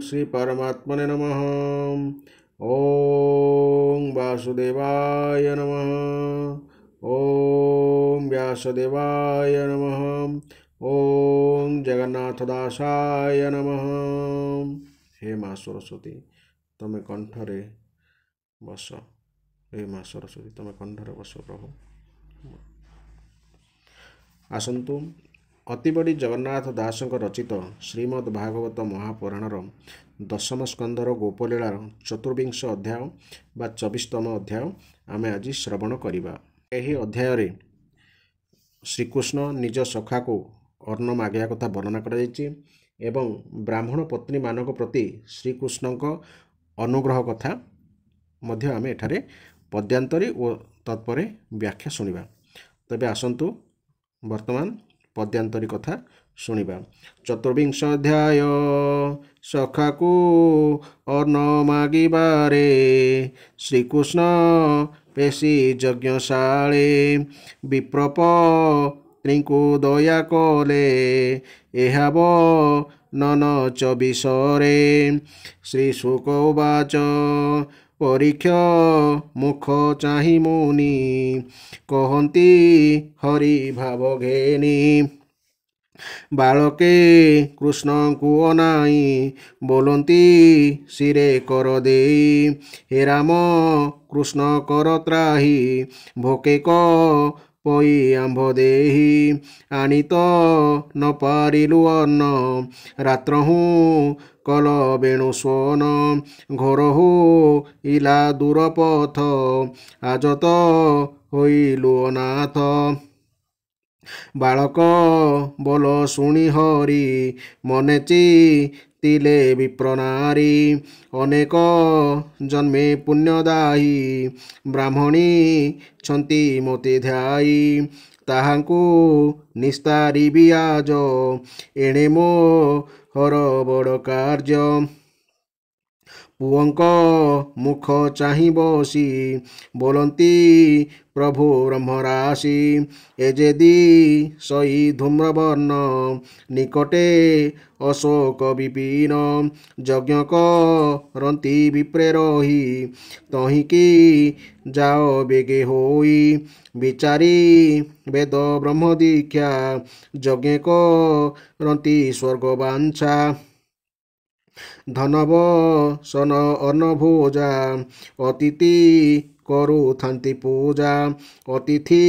श्री परमात्मने नमः। ओम वासुदेवाय नमः। ओम व्यासदेवाय नमः। ओम जगन्नाथदासाय नमः। हे माँ सरस्वती तमें कंठरे बस। हे माँ सरस्वती तमें कंठरे बस प्रभु। आसतु अतिबड़ी जगन्नाथ दास रचित श्रीमद् भागवत महापुराणर दशम स्कंधर गोपलीलार चतुर्विंश अध्याय बा 24तम अध्याय आमे आज श्रवण करिबा। एही अध्याय श्रीकृष्ण निज सखा को अर्ण मागिया कथा वर्णना कराଯାଇଛି एवं ब्राह्मण पत्नी मानक प्रति श्रीकृष्ण अनुग्रह कथा मध्य आमे एठारे पद्यांतरी और तत्परे व्याख्या शुणिबा। तबे आसंतु वर्तमान पद्यांतरी कथा शुणिबा। चतुर्विंश अध्याय सखा को अर्ण मागिबारे श्रीकृष्ण पेशी यज्ञशाळे विप्रप त्रिंकु दया कले एहाव नन 24 श्री शुक उवाच परीक्ष मुख चाहि मुनि कहती हरि भाव घेनी बालके कृष्ण को अनाई बोलती सिरे कर दे हे राम कृष्ण कर त्राही भोके क पई आंभ देही आनी तो न पारिलु अन्न रात्रहु कल बेणु सोन घोरहु इला दूरपथ आज तो होइलु अनाथ बालक बोल शुणी हरि मनेची तिले विप्रनारी अनेक जन्मे पुण्यदायी ब्राह्मणी छंती मोते ध्यायी ताहांकु निस्तारी बियाज एणे मो हर बड़ कार्य पुअंक मुख चाहि बसी बोलती प्रभु ब्रह्मराशि एजेदी सई धूम्रवर्ण निकटे अशोक विपिन यज्ञ करती विप्रे रही तहिकी जाओ बेगे होई विचारी वेद ब्रह्म दीक्षा यज्ञ करती स्वर्ग वांछा धनव सन अन्नभोजा अतिथि करु थांती पूजा अतिथि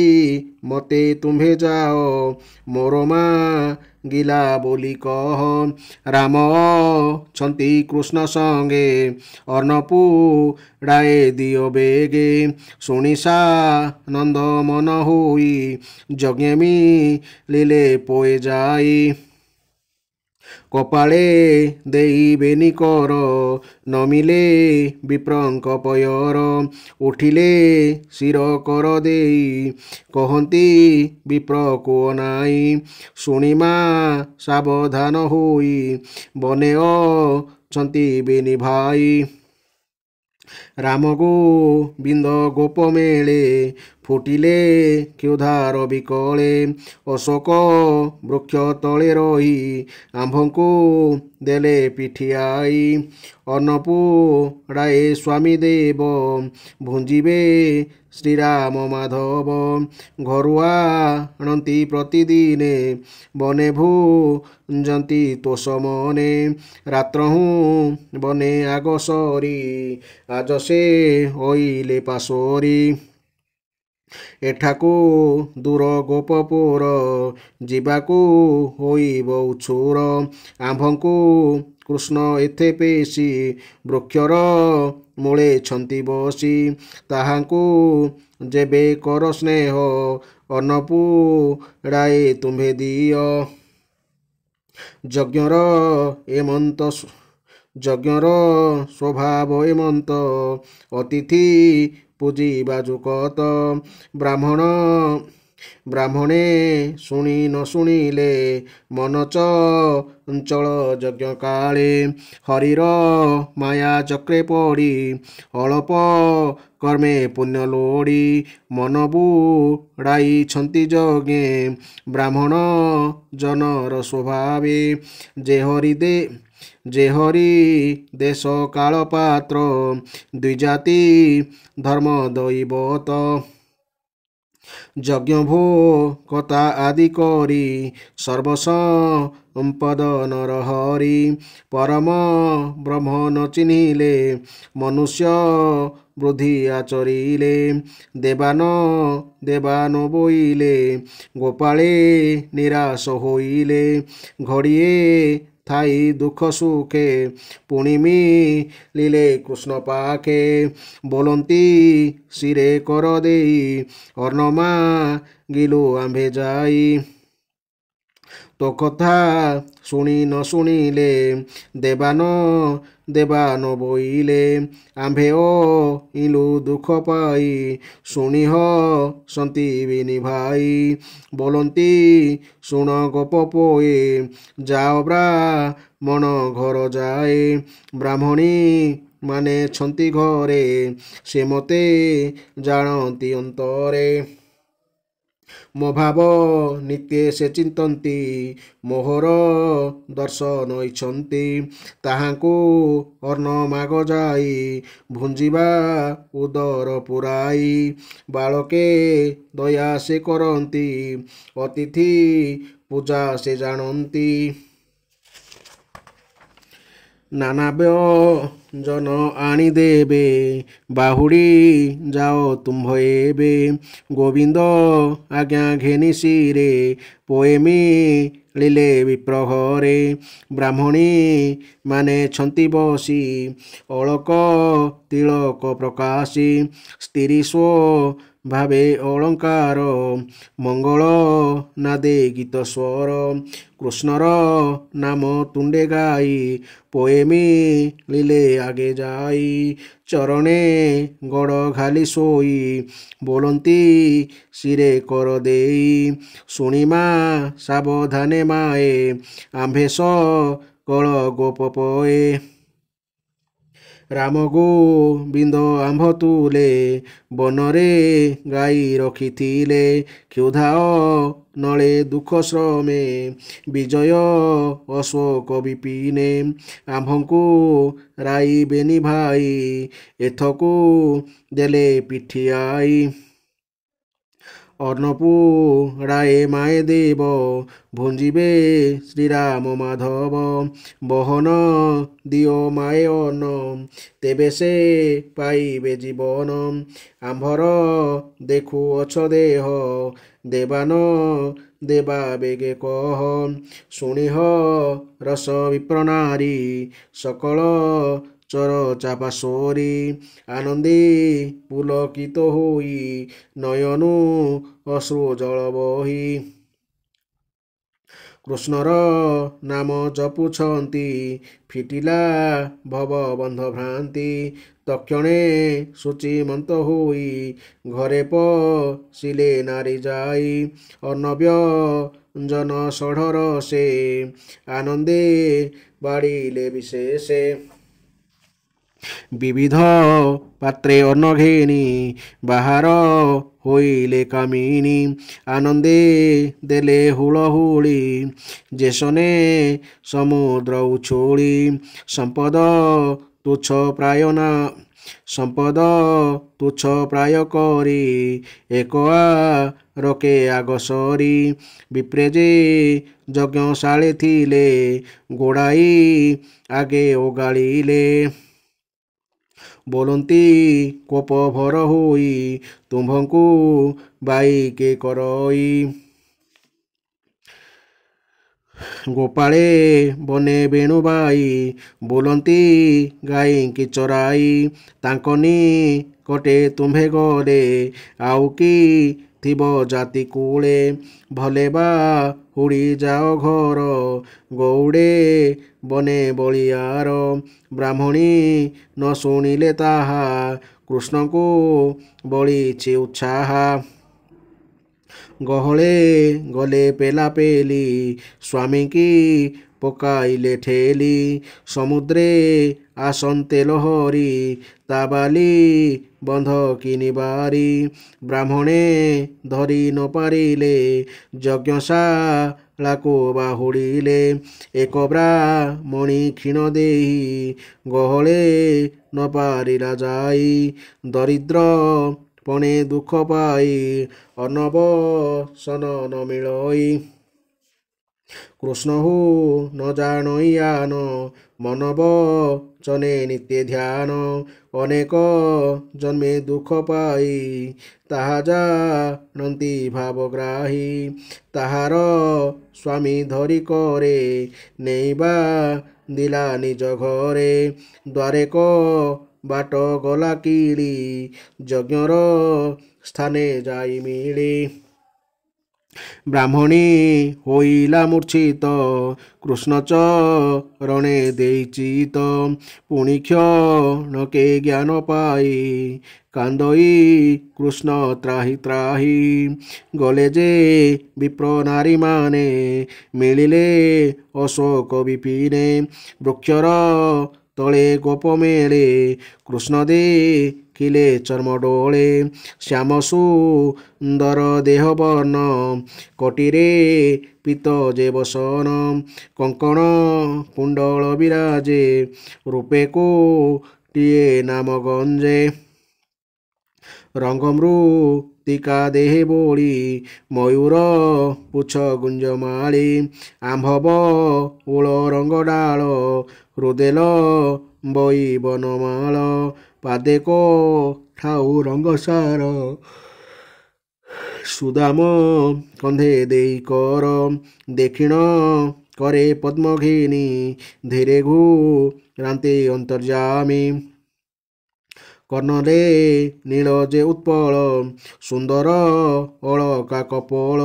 मते तुम्हे जाओ मोर माँ गिला बोली कह राम छंती कृष्ण संगे अन्नपूडाए दियो बेगे शुणिसा नंद मन होई यज्ञमी लीले पोए जाई कपाळे देई बेनी कर नमिले विप्रंक पयर उठिले शिर कर देई कहती विप्र को नाई शुणिमा सावधान होई बने छंती बेनी भाई राम गोविंद गोप मेले फुटिले क्षुधार विकले अशोक वृक्ष तले रही आंभंकु देले पिठियाई अन्नपूडाए स्वामी देव भुंजिबे श्रीराम माधव घरुआ आनती प्रतिदिने बने भुंजती तोष मने रात्रहु बने आग सरी आज से होइले पासोरी एठाकू दूर गोपपुर जीवाकू होइब उछुर आंभंकु कृष्ण एथे पेशी वृक्षर मूले छंती बसी ताहांकु जेबे कर स्नेह अन्नपूडाए तुम्हे दियो यज्ञर स्वभाव एमंत अतिथि पूजी बाजुकत ब्राह्मण ବ୍ରାହ୍ମଣେ ଶୁଣି ନ ଶୁଣିଲେ ମନ ଚଞ୍ଚଳ ଯଜ୍ଞ କାଳେ ହରିର ମାୟା ଚକ୍ରେ ପଡ଼ି ଅଳପ କର୍ମେ ପୁଣ୍ୟ ଲୋଡ଼ି ମନ ବୁଡ଼ାଇଛନ୍ତି ଯଜ୍ଞେ ବ୍ରାହ୍ମଣ ଜନର ସ୍ୱଭାବେ ଯେ ହରି ଦେଶ କାଳ ପାତ୍ର ଦ୍ୱିଜାତି ଧର୍ମ ଦୈବତ ଯଜ୍ଞଭୋ କଥା ଆଦି କରି ସର୍ବସମ୍ପଦ ନରହରି ପରମ ବ୍ରହ୍ମ ନ ଚିହ୍ନିଲେ ମନୁଷ୍ୟ ବୃଦ୍ଧି ଆଚରିଲେ ଦେବାନ ବୋଇଲେ ଗୋପାଳେ ନିରାଶ ହୋଇଲେ ଘଡ଼ିଏ ଥାଇ ଦୁଃଖ ସୁଖେ ପୁଣି ମିଳିଲେ କୃଷ୍ଣ ପାଖେ ବୋଲନ୍ତି ଶିରେ କର ଦେଇ ଅର୍ଣ୍ଣ ମାଗିଲୁ ଆମ୍ଭେ ଯାଇ ତୋ କଥା ଶୁଣି ନ ଶୁଣିଲେ ଦେବାନ ବୋଇଲେ ଆମ୍ଭେ ଇଲୁ ଦୁଃଖ ପାଇ ଶୁଣିହ ସନ୍ତି ବିନି ଭାଇ ବୋଲନ୍ତି ଶୁଣ ଗୋପ ପୋଏ ଯାଅ ବ୍ରାହ୍ମଣ ଘର ଯାଏ ବ୍ରାହ୍ମଣୀ ମାନେ ଛନ୍ତି ଘରେ ସେ ମୋତେ ଜାଣନ୍ତି ଅନ୍ତରେ ମୋ ଭାବ ନିତ୍ୟ ସେ ଚିନ୍ତନ୍ତି ମୋହର ଦର୍ଶନ ଇଚ୍ଛନ୍ତି ତାହାଙ୍କୁ ଅର୍ଣ୍ଣ ମାଗ ଯାଇ ଭୁଞ୍ଜିବା ଉଦର ପୁରାଇ ବାଳକେ ଦୟା ସେ କରନ୍ତି ଅତିଥି ପୂଜା ସେ ଜାଣନ୍ତି ନାନା ବ୍ୟଞ୍ଜନ ଆଣିଦେବେ ବାହୁଡ଼ି ଯାଅ ତୁମ୍ଭ ଏବେ ଗୋବିନ୍ଦ ଆଜ୍ଞା ଘେନି ଶିରେ ପୋଏ ମିଳିଲେ ବିପ୍ର ଘରେ ବ୍ରାହ୍ମଣୀ ମାନେ ଛନ୍ତି ବସି ଅଳକ ତିଳକ ପ୍ରକାଶୀ ସ୍ତ୍ରୀ ଭାବେ ଅଳଙ୍କାର ମଙ୍ଗଳ ନାଦେ ଗୀତ ସ୍ୱର କୃଷ୍ଣର ନାମ ତୁଣ୍ଡେ ଗାଇ ପୋଏ ମିଳିଲେ ଆଗେ ଯାଇ ଚରଣେ ଗଡ଼ ଘାଲି ଶୋଇ ବୋଲନ୍ତି ଶିରେ କର ଦେଇ ଶୁଣିମା ସାବଧାନେ ମାଏ ଆମ୍ଭେ ସକଳ ଗୋପ ପୋଏ ରାମ ଗୋବିନ୍ଦ ଆମ୍ଭ ତୁଲେ ବନରେ ଗାଈ ରଖିଥିଲେ କ୍ଷୁଧା ନଳେ ଦୁଃଖ ଶ୍ରମେ ବିଜୟ ଅଶୋକ ବିପିନେ ଆମ୍ଭଙ୍କୁ ରାଇବେନି ଭାଇ ଏଥକୁ ଦେଲେ ପିଠିଆଇ ଅନ୍ନପୁଡ଼ାଏ ମାଏ ଦେବ ଭୁଞ୍ଜିବେ ଶ୍ରୀରାମ ମାଧବ ବହନ ଦିଅ ମାଏ ଅନ୍ନ ତେବେ ସେ ପାଇବେ ଜୀବନ ଆମ୍ଭର ଦେଖୁଅଛ ଦେହ ଦେବା ବେଗେ କହ ଶୁଣିହ ରସ ବିପ୍ରନାରୀ ସକଳ ଚର ଚାପାସୋରୀ ଆନନ୍ଦେ ପୁଲକିତ ହୋଇ ନୟନୁ ଅଶ୍ରୁ ଜଳ ବହି କୃଷ୍ଣର ନାମ ଜପୁଛନ୍ତି ଫିଟିଲା ଭବବନ୍ଧ ଭ୍ରାନ୍ତି ତକ୍ଷଣେ ସୂଚିମନ୍ତ ହୋଇ ଘରେ ପଶିଲେ ନାରୀ ଯାଇ ଅନ୍ନବ୍ୟଞ୍ଜନ ଷଢ଼ର ସେ ଆନନ୍ଦେ ବାଡ଼ିଲେ ବିଶେଷେ ବିବିଧ ପାତ୍ରେ ଅନ୍ନ ଘେନି ବାହାର ହୋଇଲେ କାମିନୀ ଆନନ୍ଦେ ଦେଲେ ହୁଳହୁଳି ଯେସନେ ସମୁଦ୍ର ଉଛୁଳି ସମ୍ପଦ ତୁଚ୍ଛ ପ୍ରାୟ କରି ଏକ ରକେ ଆଗସରି ବିପ୍ରେ ଯେ ଯଜ୍ଞଶାଳେ ଥିଲେ ଗୋଡ଼ାଇ ଆଗେ ଓଗାଳିଲେ ବୋଲନ୍ତି କୋପ ଭର ହୋଇ ତୁମ୍ଭଙ୍କୁ ବାଇକେ କରଇ ଗୋପାଳେ ବନେ ବେଣୁବାଇ ବୋଲନ୍ତି ଗାଈଙ୍କି ଚରାଇ ତାଙ୍କ ନିକଟେ ତୁମ୍ଭେ ଗଲେ ଆଉ କି ଥିବ ଜାତି କୂଳେ ଭଲେ ବା ହୁଡ଼ି ଯାଅ ଘର ଗଉଡ଼େ ବନେ ବଳିଆର ବ୍ରାହ୍ମଣୀ ନ ଶୁଣିଲେ ତାହା କୃଷ୍ଣଙ୍କୁ ବଳିଛି ଉତ୍ସାହା ଗହଳେ ଗଲେ ପେଲା ପେଲି ସ୍ୱାମୀକି ପକାଇଲେ ଠେଲି ସମୁଦ୍ରେ ଆସନ୍ତେ ଲହରୀ ତା ବାଲି ବନ୍ଧ କିନିବାରି ବ୍ରାହ୍ମଣେ ଧରି ନ ପାରିଲେ ଯଜ୍ଞଶାଳାକୁ ବାହୁଡ଼ିଲେ ଏକ ବ୍ରାହ୍ମଣୀ କ୍ଷୀଣ ଦେଇ ଗହଳେ ନ ପାରିଲା ଯାଇ ଦରିଦ୍ର ପଣେ ଦୁଃଖ ପାଇ ଅନବସନ ନ ମିଳଇ କୃଷ୍ଣହୁ ନ ଜାଣଇଆନ ମନବ ଚନେ ନିତ୍ୟ ଧ୍ୟାନ ଅନେକ ଜନ୍ମେ ଦୁଃଖ ପାଇ ତାହା ଜାଣନ୍ତି ଭାବଗ୍ରାହୀ ତାହାର ସ୍ୱାମୀ ଧରି କରେ ନେଇବା ଦିଲା ନିଜ ଘରେ ଦ୍ୱାରେକ ବାଟ ଗଲା କିଳି ଯଜ୍ଞର ସ୍ଥାନେ ଯାଇ ମିଳି ବ୍ରାହ୍ମଣୀ ହୋଇଲା ମୂର୍ଚ୍ଛିତ କୃଷ୍ଣ ଚରଣେ ଦେଇଚିତ ପୁଣି କ୍ଷଣକେ ଜ୍ଞାନ ପାଇ କାନ୍ଦଇ କୃଷ୍ଣ ତ୍ରାହି ତ୍ରାହି ଗଲେ ଯେ ବିପ୍ର ନାରୀମାନେ ମିଳିଲେ ଅଶୋକ ବିପିନେ ବୃକ୍ଷର ତଳେ ଗୋପ ମେଳେ କୃଷ୍ଣ ଦେଖିଲେ ଚର୍ମ ଡୋଳେ ଶ୍ୟାମ ସୁନ୍ଦର ଦେହ ବର୍ଣ୍ଣ କଟିରେ ପିତ ଯେ ବସନ କଙ୍କଣ କୁଣ୍ଡଳ ବିରାଜେ ରୂପେକୁ ଟିଏ ନାମ ଗଞ୍ଜେ ରଙ୍ଗମୃତ୍ତିକା ଦେହେ ବୋଳି ମୟୂର ପୁଛ ଗୁଞ୍ଜମାଳି ଆମ୍ଭବ ଉଳ ରଙ୍ଗ ଡାଳ ହୃଦେଲ ବଇ ବନମାଳ ପାଦେକ ଠାଉ ରଙ୍ଗସାର ସୁଦାମ କନ୍ଧେ ଦେଇ କର ଦକ୍ଷିଣ करे पद्मघिनी धीरे घूरान्ते अंतर्जामी कर्णले नील जे उत्पल सुंदर अलका कपोल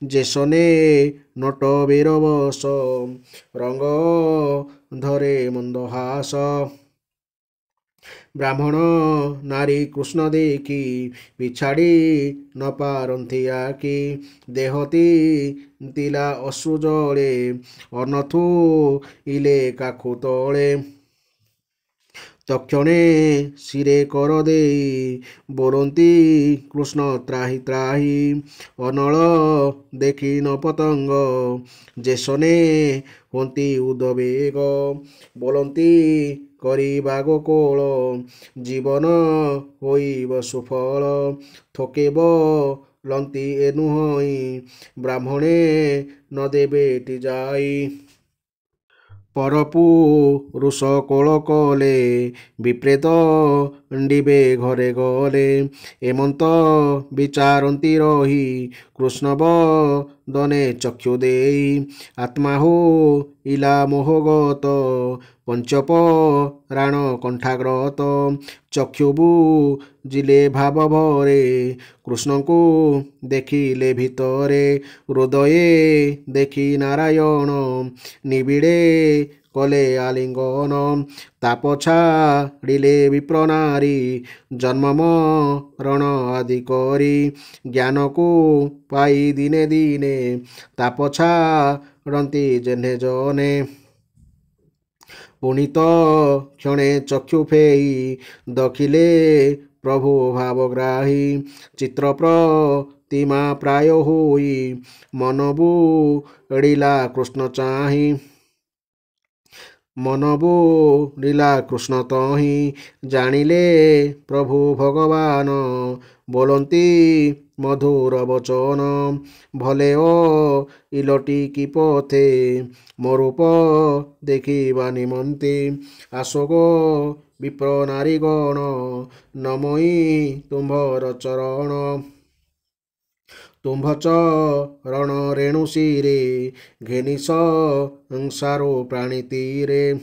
जेसने नट बीरवश रंग धरे मंदहास ब्राह्मण नारी कृष्ण देखी पिछाड़ी न पारंती आकी देहती तिला अश्रु जले अनथु इले काखु तले तक्षणे शिरे कर देई बोलती कृष्ण त्राही त्राही अनल देखी न पतंग जेसने होती उदवेग बोलती करी बागो कोल जीवन होइब सुफल थकेब लंती एनुहई ब्राह्मणे न देबेटी जाई परपुरुष कोल कले विप्रेत डिबे घरे गले एमंत विचारती रही कृष्णव दने चक्षु देई आत्मा हो इला मोहगत पंचप राण कंठाग्रत चक्षुबु जिले भाव भरे कृष्ण को देखिले भितरे हृदये देखी नारायण निबिड़े कले आलिंगन ताप छाड़िले विप्र नारी जन्म मरण आदि करी ज्ञान को पाई दिने दिने ताप छाड़ती जेने जने पुनित क्षणे चक्षु फेई दखिले प्रभु भावग्राही चित्र प्रतिमा प्राय होई मनबु एड़िला कृष्ण चाही मनबु लीला कृष्ण तही जानिले प्रभु भगवान बोलती मधुर वचन भले ओ इलटी की पथे मोरूप देखिबा निमंती आशोक विप्र नारीगण नमई तुम्भर चरण तुम्भ चरण रेणु शिरे घेनिस संसारो प्राणी तीरे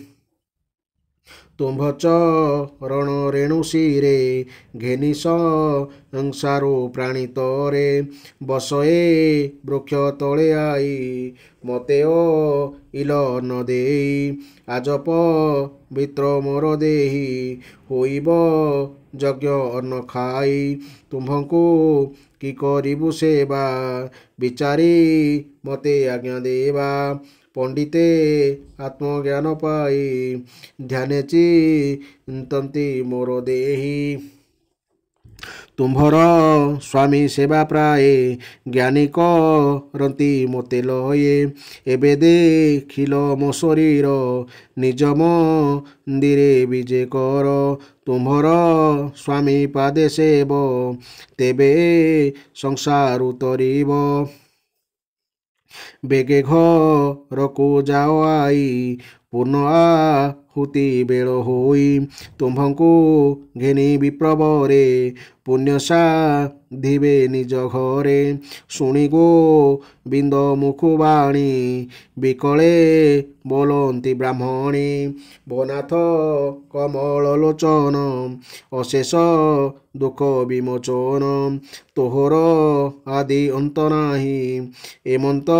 तुम्भ चरण रेणु शिरे घेनिस संसारो प्राणी तरे बसए वृक्ष तले आई मते ओ इल न देई आजप वित्र मोर देही होइब यज्ञ अन्न खाई तुम्भଙ୍କୁ कि करिबु सेवा विचारी मते आज्ञा देवा पंडिते आत्मज्ञान पाई ध्याने चिंतन्ति मोर देही तुम्भर स्वामी सेवा प्राये ज्ञानी करती मोते लये एबे देखिल मो शरीर निज मंदिरे विजे कर तुम्भर स्वामी पादे सेव तेबे संसार उतरिब बेगे घरकू जाओ आई पूर्ण आहुति बेल होई तुम्भंकु घेनी विप्रवरे पुण्य साधिबे निज घरे शुणी गो बिंद मुखुबाणी विकले बोलंती ब्राह्मणी भोनाथ कमल लोचन अशेष दुख विमोचन तोहर आदि अंत नाही एमंत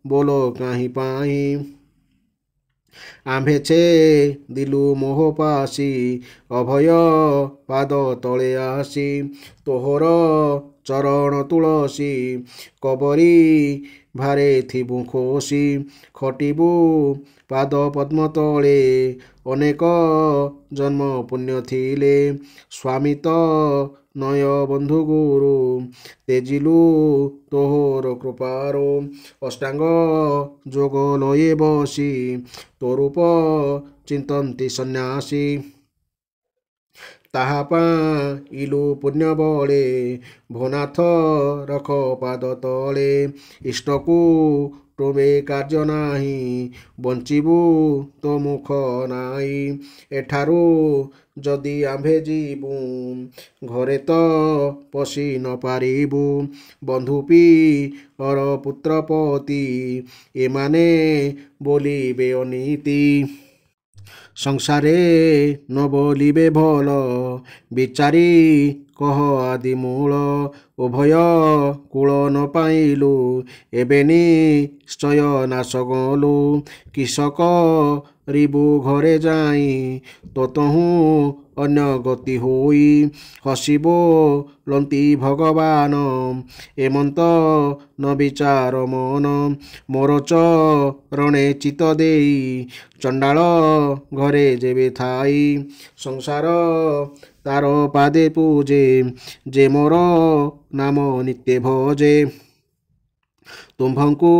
बोलो काहीं पाही आम्भे छे दिलु मोह पासी अभय पाद तले आसी तोहर चरण तुलसी कबरी भारे थिबु खोसी खटिबु पाद पद्म तले अनेक जन्म पुण्य थिले स्वामी तो नय बंधु गुरु तेजिलु तोहर कृपारो अष्टांग जोग लये बसी तोरूप चिंतन्ति सन्यासी ताहा पाइलु पुण्य बले भोनाथ रख पाद तले इष्टकु तुमे कार्य नाही बंचिबु तो मुख नाही एठारु जदि आम्भे जीबु घरे तो पशि न पारिबु बंधुपी और पुत्रपति एमाने बोलिबे अनीति संसारे न बोलिबे भल विचारी कह आदि मूल उभय कूल न पाइलु एबे निश्चय नाश गलु किसक रिबु घरे जाई तोतहु अन्य गति होई हसिबो लंती भगवान एमंत न विचार मन मोर चरणे चित देई चंडाल घरे जेबे थाई संसार तार पादे पूजे जे मोर नाम नित्य भजे तुम्भंकु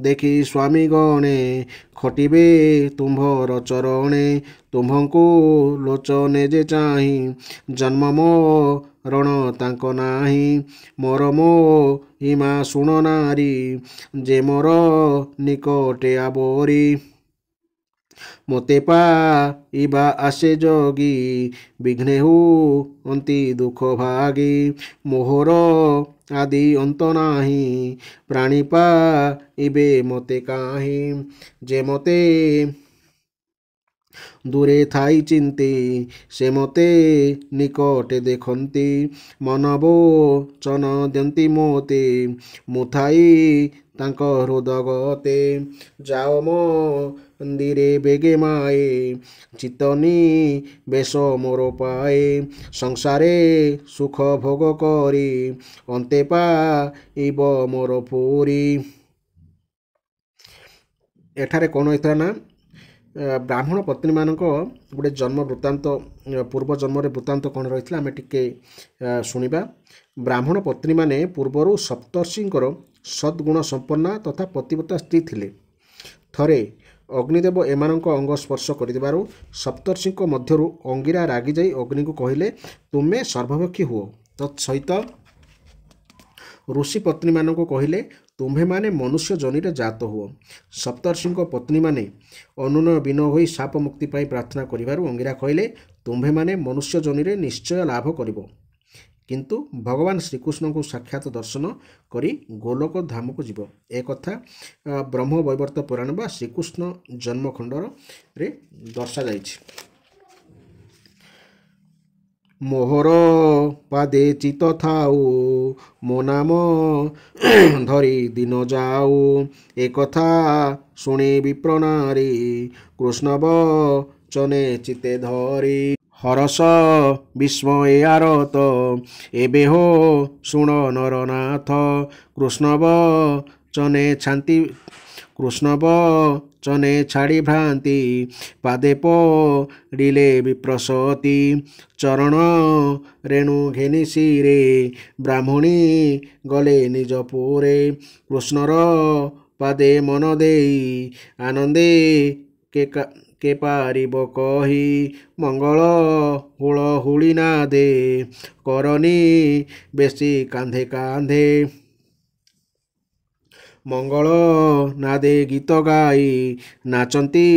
देखि स्वामी गणे खटिबे तुम्भर चरणे तुम्भंकु लोचने जे चाही जन्म मरण तांक नाही मोर हिमा शुण नारी जे मोर निकटे आबोरी मोते पाइबा आसे जोगी विघ्ने हुअन्ति दुख भागी मोहर आदि अंत नाही प्राणी पाइबे मोते काहीं जे मोते दूरे थाई चिंती से मते निकटे देखंती मनवोचन दियंती मोते मुथाई तांक हृदगते जाओ मंदिरे बेगे माए चितनी बेश मोर पाए संसारे सुख भोग करी अंते पाइब मोर पूरी एठारे कौन होता ना ब्राह्मण पत्नी मानक गोटे जन्म वृत्तांत पूर्व जन्म वृत्तांत कौन रही आम टिके शुणा ब्राह्मण पत्नी माने पूर्वर सप्तर्षिंकर सद्गुण संपन्ना तथा पतिव्रता स्त्री थिले थरे अग्निदेव एमानक अंग स्पर्श कर सप्तर्षि मध्यरु अंगिरा रागी जाई अग्नि को कहले तुमे सर्वभक्षी हुओ तत्सहित ऋषि पत्नी मानक कहले तुम्भे माने मनुष्य जनिरे जात हुओ सप्तर्षि पत्नी माने अनुनय विनय होई साप मुक्ति पाई प्रार्थना करिबारु अंगिरा कहले तुम्भे माने मनुष्य जनिरे निश्चय लाभ करिबो किंतु भगवान श्रीकृष्ण को साक्षात दर्शन करी गोलोक धाम को जीव एक कथा ब्रह्म वैवर्त पुराण बा श्रीकृष्ण जन्मखंडर रे दर्शा जाइछि मोहर पादे चित थाऊ मो नाम धरी दिन जाऊ एक कथा शुणी विप्रनारी कृष्ण वचने चिते धरी হরষ বিস্ময়ে আরত এবে হো শুণ নরনাথ কৃষ্ণব চনে শান্তি কৃষ্ণব চনে ছাড়ি ভ্রান্তি পাদে পড়িলে বিপ্রসতি চরণ রেণু ঘেনি শিরে ব্রাহ্মণী গলে নিজ পুরে কৃষ্ণর পাদে মন দেই আনন্দে কে পারিব কহি মঙ্গଳ ହୁଳ ହୁଳି ନାଦେ କରନି ବେଶୀ କାନ୍ଧେ କାନ୍ଧେ ମଙ୍ଗଳ ନାଦେ ଗୀତ ଗାଇ ନାଚନ୍ତି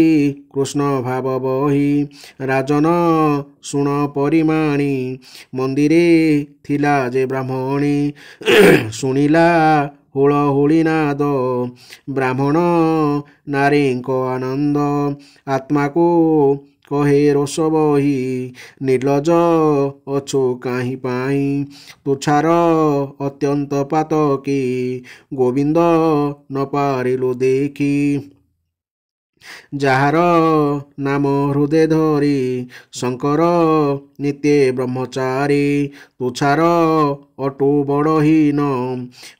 କୃଷ୍ଣ ଭାବ ବହି ରାଜନ ଶୁଣ ପରିମାଣି ମନ୍ଦିରେ ଥିଲା ଯେ ବ୍ରାହ୍ମଣୀ ଶୁଣିଲା ହୁଳ ହୁଳି ନାଦ ବ୍ରାହ୍ମଣ ନାରୀଙ୍କ ଆନନ୍ଦ ଆତ୍ମାକୁ କହେ ରୋଷ ବହି ନିର୍ଲଜ ଅଛୁ କାହିଁ ପାଇଁ ତୁଚ୍ଛାର ଅତ୍ୟନ୍ତ ପାତକୀ ଗୋବିନ୍ଦ ନ ପାରିଲୁ ଦେଖି ଯାହାର ନାମ ହୃଦେ ଧରି ଶଙ୍କର ନିତ୍ୟ ବ୍ରହ୍ମଚାରୀ ତୁଚ୍ଛାର ଅଟୁ ବଡ଼ହୀନ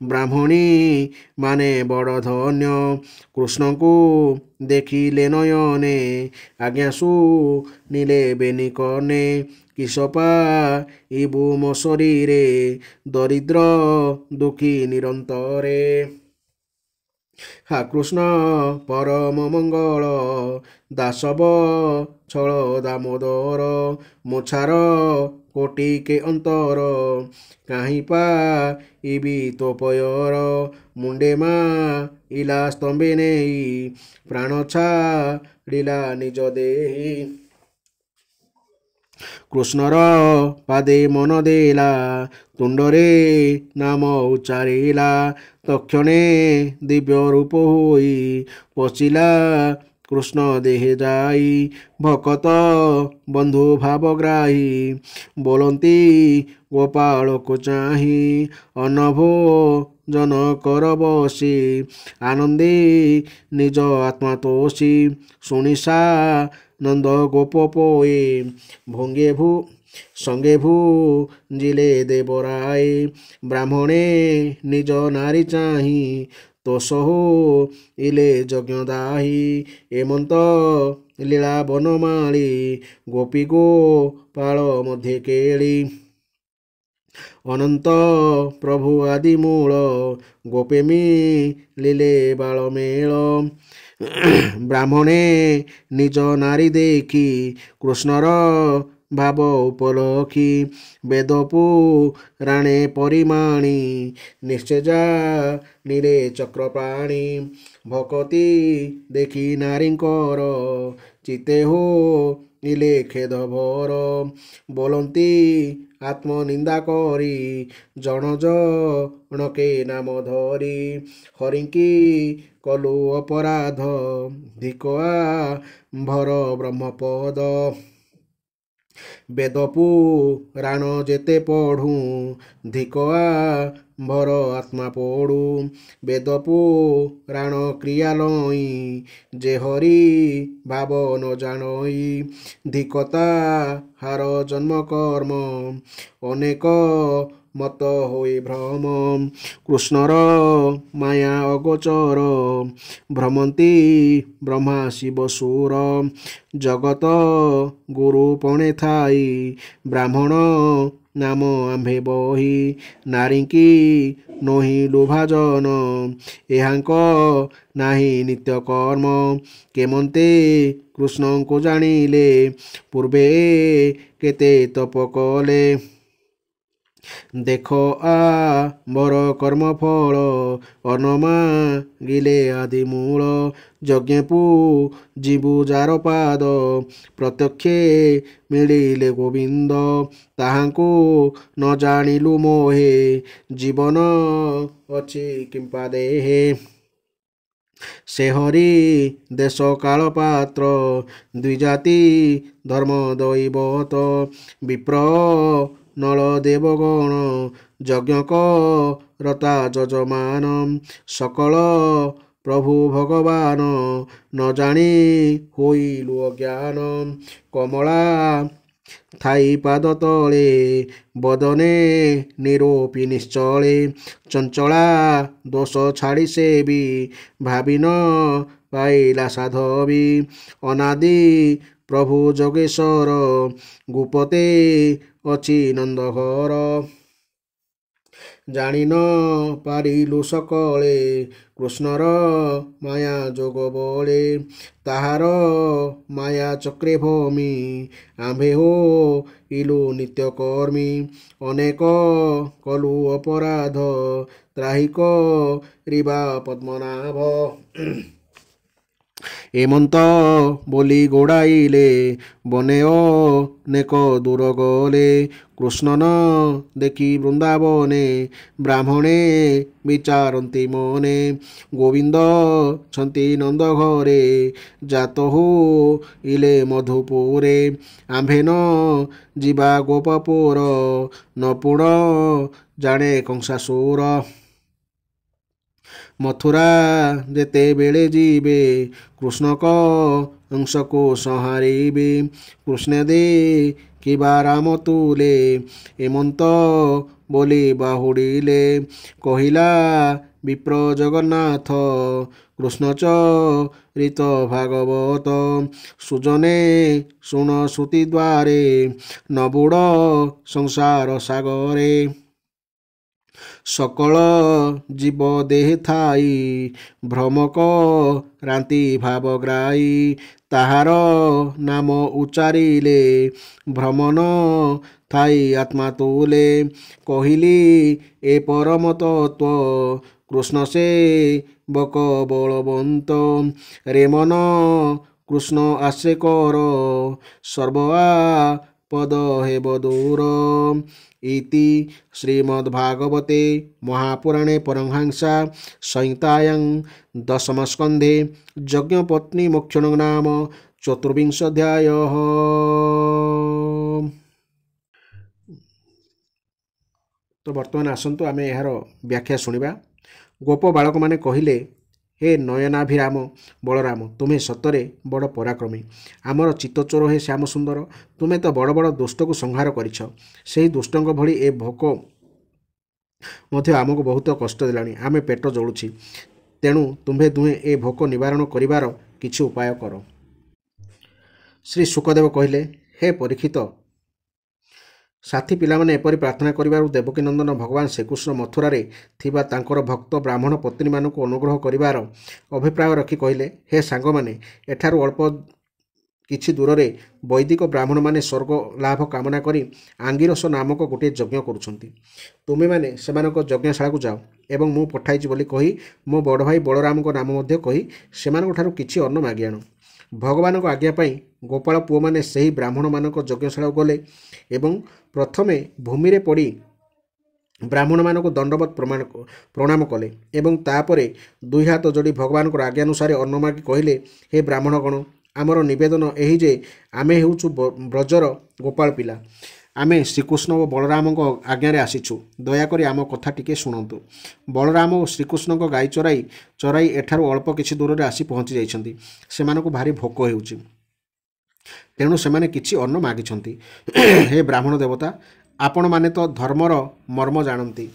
ବ୍ରାହ୍ମଣୀ ମାନେ ବଡ଼ ଧନ୍ୟ କୃଷ୍ଣଙ୍କୁ ଦେଖିଲେ ନୟନେ ଆଜ୍ଞା ଶୁଣିଲେ ବେନି କର୍ଣ୍ଣେ କିସପା ଇବୁ ମୋ ଶରୀରେ ଦରିଦ୍ର ଦୁଃଖୀ ନିରନ୍ତରେ হা কৃষ্ণ পরম মঙ্গল দাসব ছল দামোদর মোছার কোটিকে অন্তর কাহি পা ইবি তো পয়র মুন্ডে মা ইলা স্তম্ভে নেই প্রাণ ছাড়িলা নিজ দেহি কৃষ্ণর পাদে মন দেলা তুণ্ডরে নাম উচ্চারিলা তক্ষণে দিব্য রূপ হই পচিলা কৃষ্ণ দেহে যাই ভকত বন্ধু ভাবগ্রাহী ବୋଲନ୍ତି ଗୋପାଳକୁ ଚାହିଁ ଅନଭୋଜନ କର ବସି ଆନନ୍ଦେ ନିଜ ଆତ୍ମା ତୋଷି ଶୁଣିସା ନନ୍ଦ ଗୋପ ପୋଏ ଭଙ୍ଗେ সঙ্গে ভুঞ্জিলে দেবরায় ব্রাহ্মণে নিজ নারী চাহি তোষ ইলে যজ্ঞ দাহি এমন্ত লীলা বনমালী গোপী গোপাଳ মধ্যে কেଳି ଅନନ୍ତ ପ୍ରଭୁ ଆଦି ମୂଳ ଗୋପେ ମିଳିଲେ ବାଳମେଳ ବ୍ରାହ୍ମଣେ ନିଜ ନାରୀ ଦେଖି କୃଷ୍ଣର ଭାବ ଉପଲକ୍ଷୀ ବେଦ ପୁରାଣେ ପରିମାଣି ନିଶ୍ଚେଜା ନିରେ ଚକ୍ରପ୍ରାଣୀ ଭକତି ଦେଖି ନାରୀଙ୍କର ଚିତେ ଇଲେ ଖେଦ ଭର ବୋଲନ୍ତି ଆତ୍ମନିନ୍ଦା କରି ଜଣ ଜଣକେ ନାମ ଧରି ହରିଙ୍କି କଲୁ ଅପରାଧ ଧିକ ଆମ୍ଭର ବ୍ରହ୍ମପଦ ବେଦ ପୁରାଣ ଯେତେ ପଢ଼ୁ ଧିକ ଆମ୍ଭର ଆତ୍ମା ପଡ଼ୁ ବେଦ ପୁରାଣ କ୍ରିୟା ଲଇ ଯେ ହରି ଭାବ ନ ଜାଣଇ ଧିକତା ହାର ଜନ୍ମ କର୍ମ ଅନେକ ମତ ହୋଇ ଭ୍ରମ କୃଷ୍ଣର ମାୟା ଅଗୋଚର ଭ୍ରମନ୍ତି ବ୍ରହ୍ମା ଶିବ ସୁର ଜଗତ ଗୁରୁ ପଣେ ଥାଇ ବ୍ରାହ୍ମଣ ନାମ ଆମ୍ଭେ ବହି ନାରୀଙ୍କି ନୋହି ଲୁଭାଜନ ଏହାଙ୍କ ନାହିଁ ନିତ୍ୟ କର୍ମ କେମନ୍ତେ କୃଷ୍ଣଙ୍କୁ ଜାଣିଲେ ପୂର୍ବେ କେତେ ତପ କଲେ ଦେଖ ଆମ୍ଭର କର୍ମଫଳ ଅନମାଗିଲେ ଆଦି ମୂଳ ଯଜ୍ଞକୁ ଯିବୁ ଯାର ପାଦ ପ୍ରତ୍ୟକ୍ଷେ ମିଳିଲେ ଗୋବିନ୍ଦ ତାହାଙ୍କୁ ନ ଜାଣିଲୁ ମୋହେ ଜୀବନ ଅଛି କିମ୍ପା ଦେହେ ସେ ହରି ଦେଶ କାଳ ପାତ୍ର ଦ୍ୱିଜାତି ଧର୍ମ ଦୈବତ ବିପ୍ର ନଳ ଦେବଗଣ ଯଜ୍ଞ କରତା ଯଜମାନ ସକଳ ପ୍ରଭୁ ଭଗବାନ ନ ଜାଣି ହୋଇଲୁ ଅଜ୍ଞାନ କମଳା ଥାଇ ପାଦ ତଳେ ବଦନେ ନିରୋପି ନିଶ୍ଚଳେ ଚଞ୍ଚଳା ଦୋଷ ଛାଡ଼ି ସେ ବି ଭାବିନ ପାଇଲା ସାଧବି ଅନାଦି ପ୍ରଭୁ ଯୋଗେଶ୍ୱର ଗୁପତେ ଅଛି ନନ୍ଦଘର ଜାଣିନ ପାରିଲୁ ସକଳେ କୃଷ୍ଣର ମାୟା ଯୋଗ ବଳେ ତାହାର ମାୟା ଚକ୍ରେ ଭୂମି ଆମ୍ଭେ ହୋ ଇଲୁ ନିତ୍ୟକର୍ମୀ ଅନେକ କଲୁ ଅପରାଧ ତ୍ରାହିକ ରିବା ପଦ୍ମନାଭ ଏମନ୍ତ ବୋଲି ଗୋଡ଼ାଇଲେ ବନେ ଅନେକ ଦୂର ଗଲେ କୃଷ୍ଣ ନ ଦେଖି ବୃନ୍ଦାବନେ ବ୍ରାହ୍ମଣେ ବିଚାରନ୍ତି ମନେ ଗୋବିନ୍ଦ ଛନ୍ତି ନନ୍ଦ ଘରେ ଜାତ ହୋଇଲେ ମଧୁପୁରେ ଆମ୍ଭେ ନ ଯିବା ଗୋପପୁର ନ ପୁଣ ଜାଣେ କଂସାସୁର ମଥୁରା ଯେତେବେଳେ ଯିବେ କୃଷ୍ଣଙ୍କ ଅଂଶକୁ ସଂହାରିବେ କୃଷ୍ଣ ଦେଖିବା ରାମ ତୁଲେ ଏମନ୍ତ ବୋଲି ବାହୁଡ଼ିଲେ କହିଲା ବିପ୍ର ଜଗନ୍ନାଥ କୃଷ୍ଣ ଚରିତ ଭାଗବତ ସୁଜନେ ଶୁଣ ଶ୍ରୁତି ଦ୍ୱାରେ ନ ବୁଡ଼ ସଂସାର ସାଗରେ ସକଳ ଜୀବ ଦେହେ ଥାଇ ଭ୍ରମକ ରାନ୍ତି ଭାବଗ୍ରାହୀ ତାହାର ନାମ ଉଚ୍ଚାରିଲେ ଭ୍ରମଣ ଥାଇ ଆତ୍ମା ତୁଲେ କହିଲି ଏ ପରମ ତତ୍ତ୍ୱ କୃଷ୍ଣ ସେ ବକ ବଳବନ୍ତ ରେ ମନ କୃଷ୍ଣ ଆଶେ କର ସର୍ବ ପଦ ହେବ ଦୂର ଇତି ଶ୍ରୀମଦ୍ଭାଗବତେ ମହାପୁରାଣେ ପରମହଂସା ସଂହିତାୟାଂ ଦଶମସ୍କନ୍ଧେ ଯଜ୍ଞପତ୍ନୀ ମୋକ୍ଷଣ ନାମ ଚତୁର୍ବିଂଶୋଧ୍ୟାୟଃ। ତ ବର୍ତ୍ତମାନ ଆସନ୍ତୁ ଆମେ ଏହାର ବ୍ୟାଖ୍ୟା ଶୁଣିବା। ଗୋପ ବାଳକମାନେ କହିଲେ, ହେ ନୟନାଭିରାମ ବଳରାମ, ତୁମେ ସତରେ ବଡ଼ ପରାକ୍ରମୀ। ଆମର ଚିତ୍ତଚୋର ହେ ଶ୍ୟାମ ସୁନ୍ଦର, ତୁମେ ତ ବଡ଼ ବଡ଼ ଦୁଷ୍ଟକୁ ସଂହାର କରିଛ। ସେହି ଦୁଷ୍ଟଙ୍କ ଭଳି ଏ ଭୋକ ମଧ୍ୟ ଆମକୁ ବହୁତ କଷ୍ଟ ଦେଲାଣି। ଆମେ ପେଟ ଜଳୁଛି। ତେଣୁ ତୁମ୍ଭେ ଦୁହେଁ ଏ ଭୋକ ନିବାରଣ କରିବାର କିଛି ଉପାୟ କର। ଶ୍ରୀ ଶୁକଦେବ କହିଲେ, ହେ ପରୀକ୍ଷିତ, ସାଥୀ ପିଲାମାନେ ଏପରି ପ୍ରାର୍ଥନା କରିବାରୁ ଦେବକୀନନ୍ଦନ ଭଗବାନ ଶ୍ରୀକୃଷ୍ଣ ମଥୁରାରେ ଥିବା ତାଙ୍କର ଭକ୍ତ ବ୍ରାହ୍ମଣ ପତ୍ନୀମାନଙ୍କୁ ଅନୁଗ୍ରହ କରିବାର ଅଭିପ୍ରାୟ ରଖି କହିଲେ, ହେ ସାଙ୍ଗମାନେ, ଏଠାରୁ ଅଳ୍ପ କିଛି ଦୂରରେ ବୈଦିକ ବ୍ରାହ୍ମଣମାନେ ସ୍ୱର୍ଗ ଲାଭ କାମନା କରି ଆଙ୍ଗିରସ ନାମକ ଗୋଟିଏ ଯଜ୍ଞ କରୁଛନ୍ତି। ତୁମେମାନେ ସେମାନଙ୍କ ଯଜ୍ଞଶାଳାକୁ ଯାଅ ଏବଂ ମୁଁ ପଠାଇଛି ବୋଲି କହି ମୋ ବଡ଼ ଭାଇ ବଳରାମଙ୍କ ନାମ ମଧ୍ୟ କହି ସେମାନଙ୍କଠାରୁ କିଛି ଅନ୍ନ ମାଗି ଆଣ। ଭଗବାନଙ୍କ ଆଜ୍ଞା ପାଇଁ ଗୋପାଳ ପୁଅମାନେ ସେହି ବ୍ରାହ୍ମଣମାନଙ୍କ ଯଜ୍ଞଶାଳାକୁ ଗଲେ ଏବଂ ପ୍ରଥମେ ଭୂମିରେ ପଡ଼ି ବ୍ରାହ୍ମଣମାନଙ୍କୁ ଦଣ୍ଡବତ ପ୍ରଣାମ କଲେ ଏବଂ ତାପରେ ଦୁଇ ହାତ ଯୋଡ଼ି ଭଗବାନଙ୍କର ଆଜ୍ଞାନୁସାରେ ଅନ୍ନ ମାଗି କହିଲେ, ହେ ବ୍ରାହ୍ମଣଗଣ, ଆମର ନିବେଦନ ଏହି ଯେ ଆମେ ହେଉଛୁ ବ୍ରଜର ଗୋପାଳ ପିଲା। ଆମେ ଶ୍ରୀକୃଷ୍ଣ ଓ ବଳରାମଙ୍କ ଆଜ୍ଞାରେ ଆସିଛୁ। ଦୟାକରି ଆମ କଥା ଟିକେ ଶୁଣନ୍ତୁ। ବଳରାମ ଓ ଶ୍ରୀକୃଷ୍ଣଙ୍କ ଗାଈ ଚରାଇ ଏଠାରୁ ଅଳ୍ପ କିଛି ଦୂରରେ ଆସି ପହଞ୍ଚି ଯାଇଛନ୍ତି। ସେମାନଙ୍କୁ ଭାରି ଭୋକ ହେଉଛି, ତେଣୁ ସେମାନେ କିଛି ଅନ୍ନ ମାଗିଛନ୍ତି। ହେ ବ୍ରାହ୍ମଣ ଦେବତା, ଆପଣମାନେ ତ ଧର୍ମର ମର୍ମ ଜାଣନ୍ତି।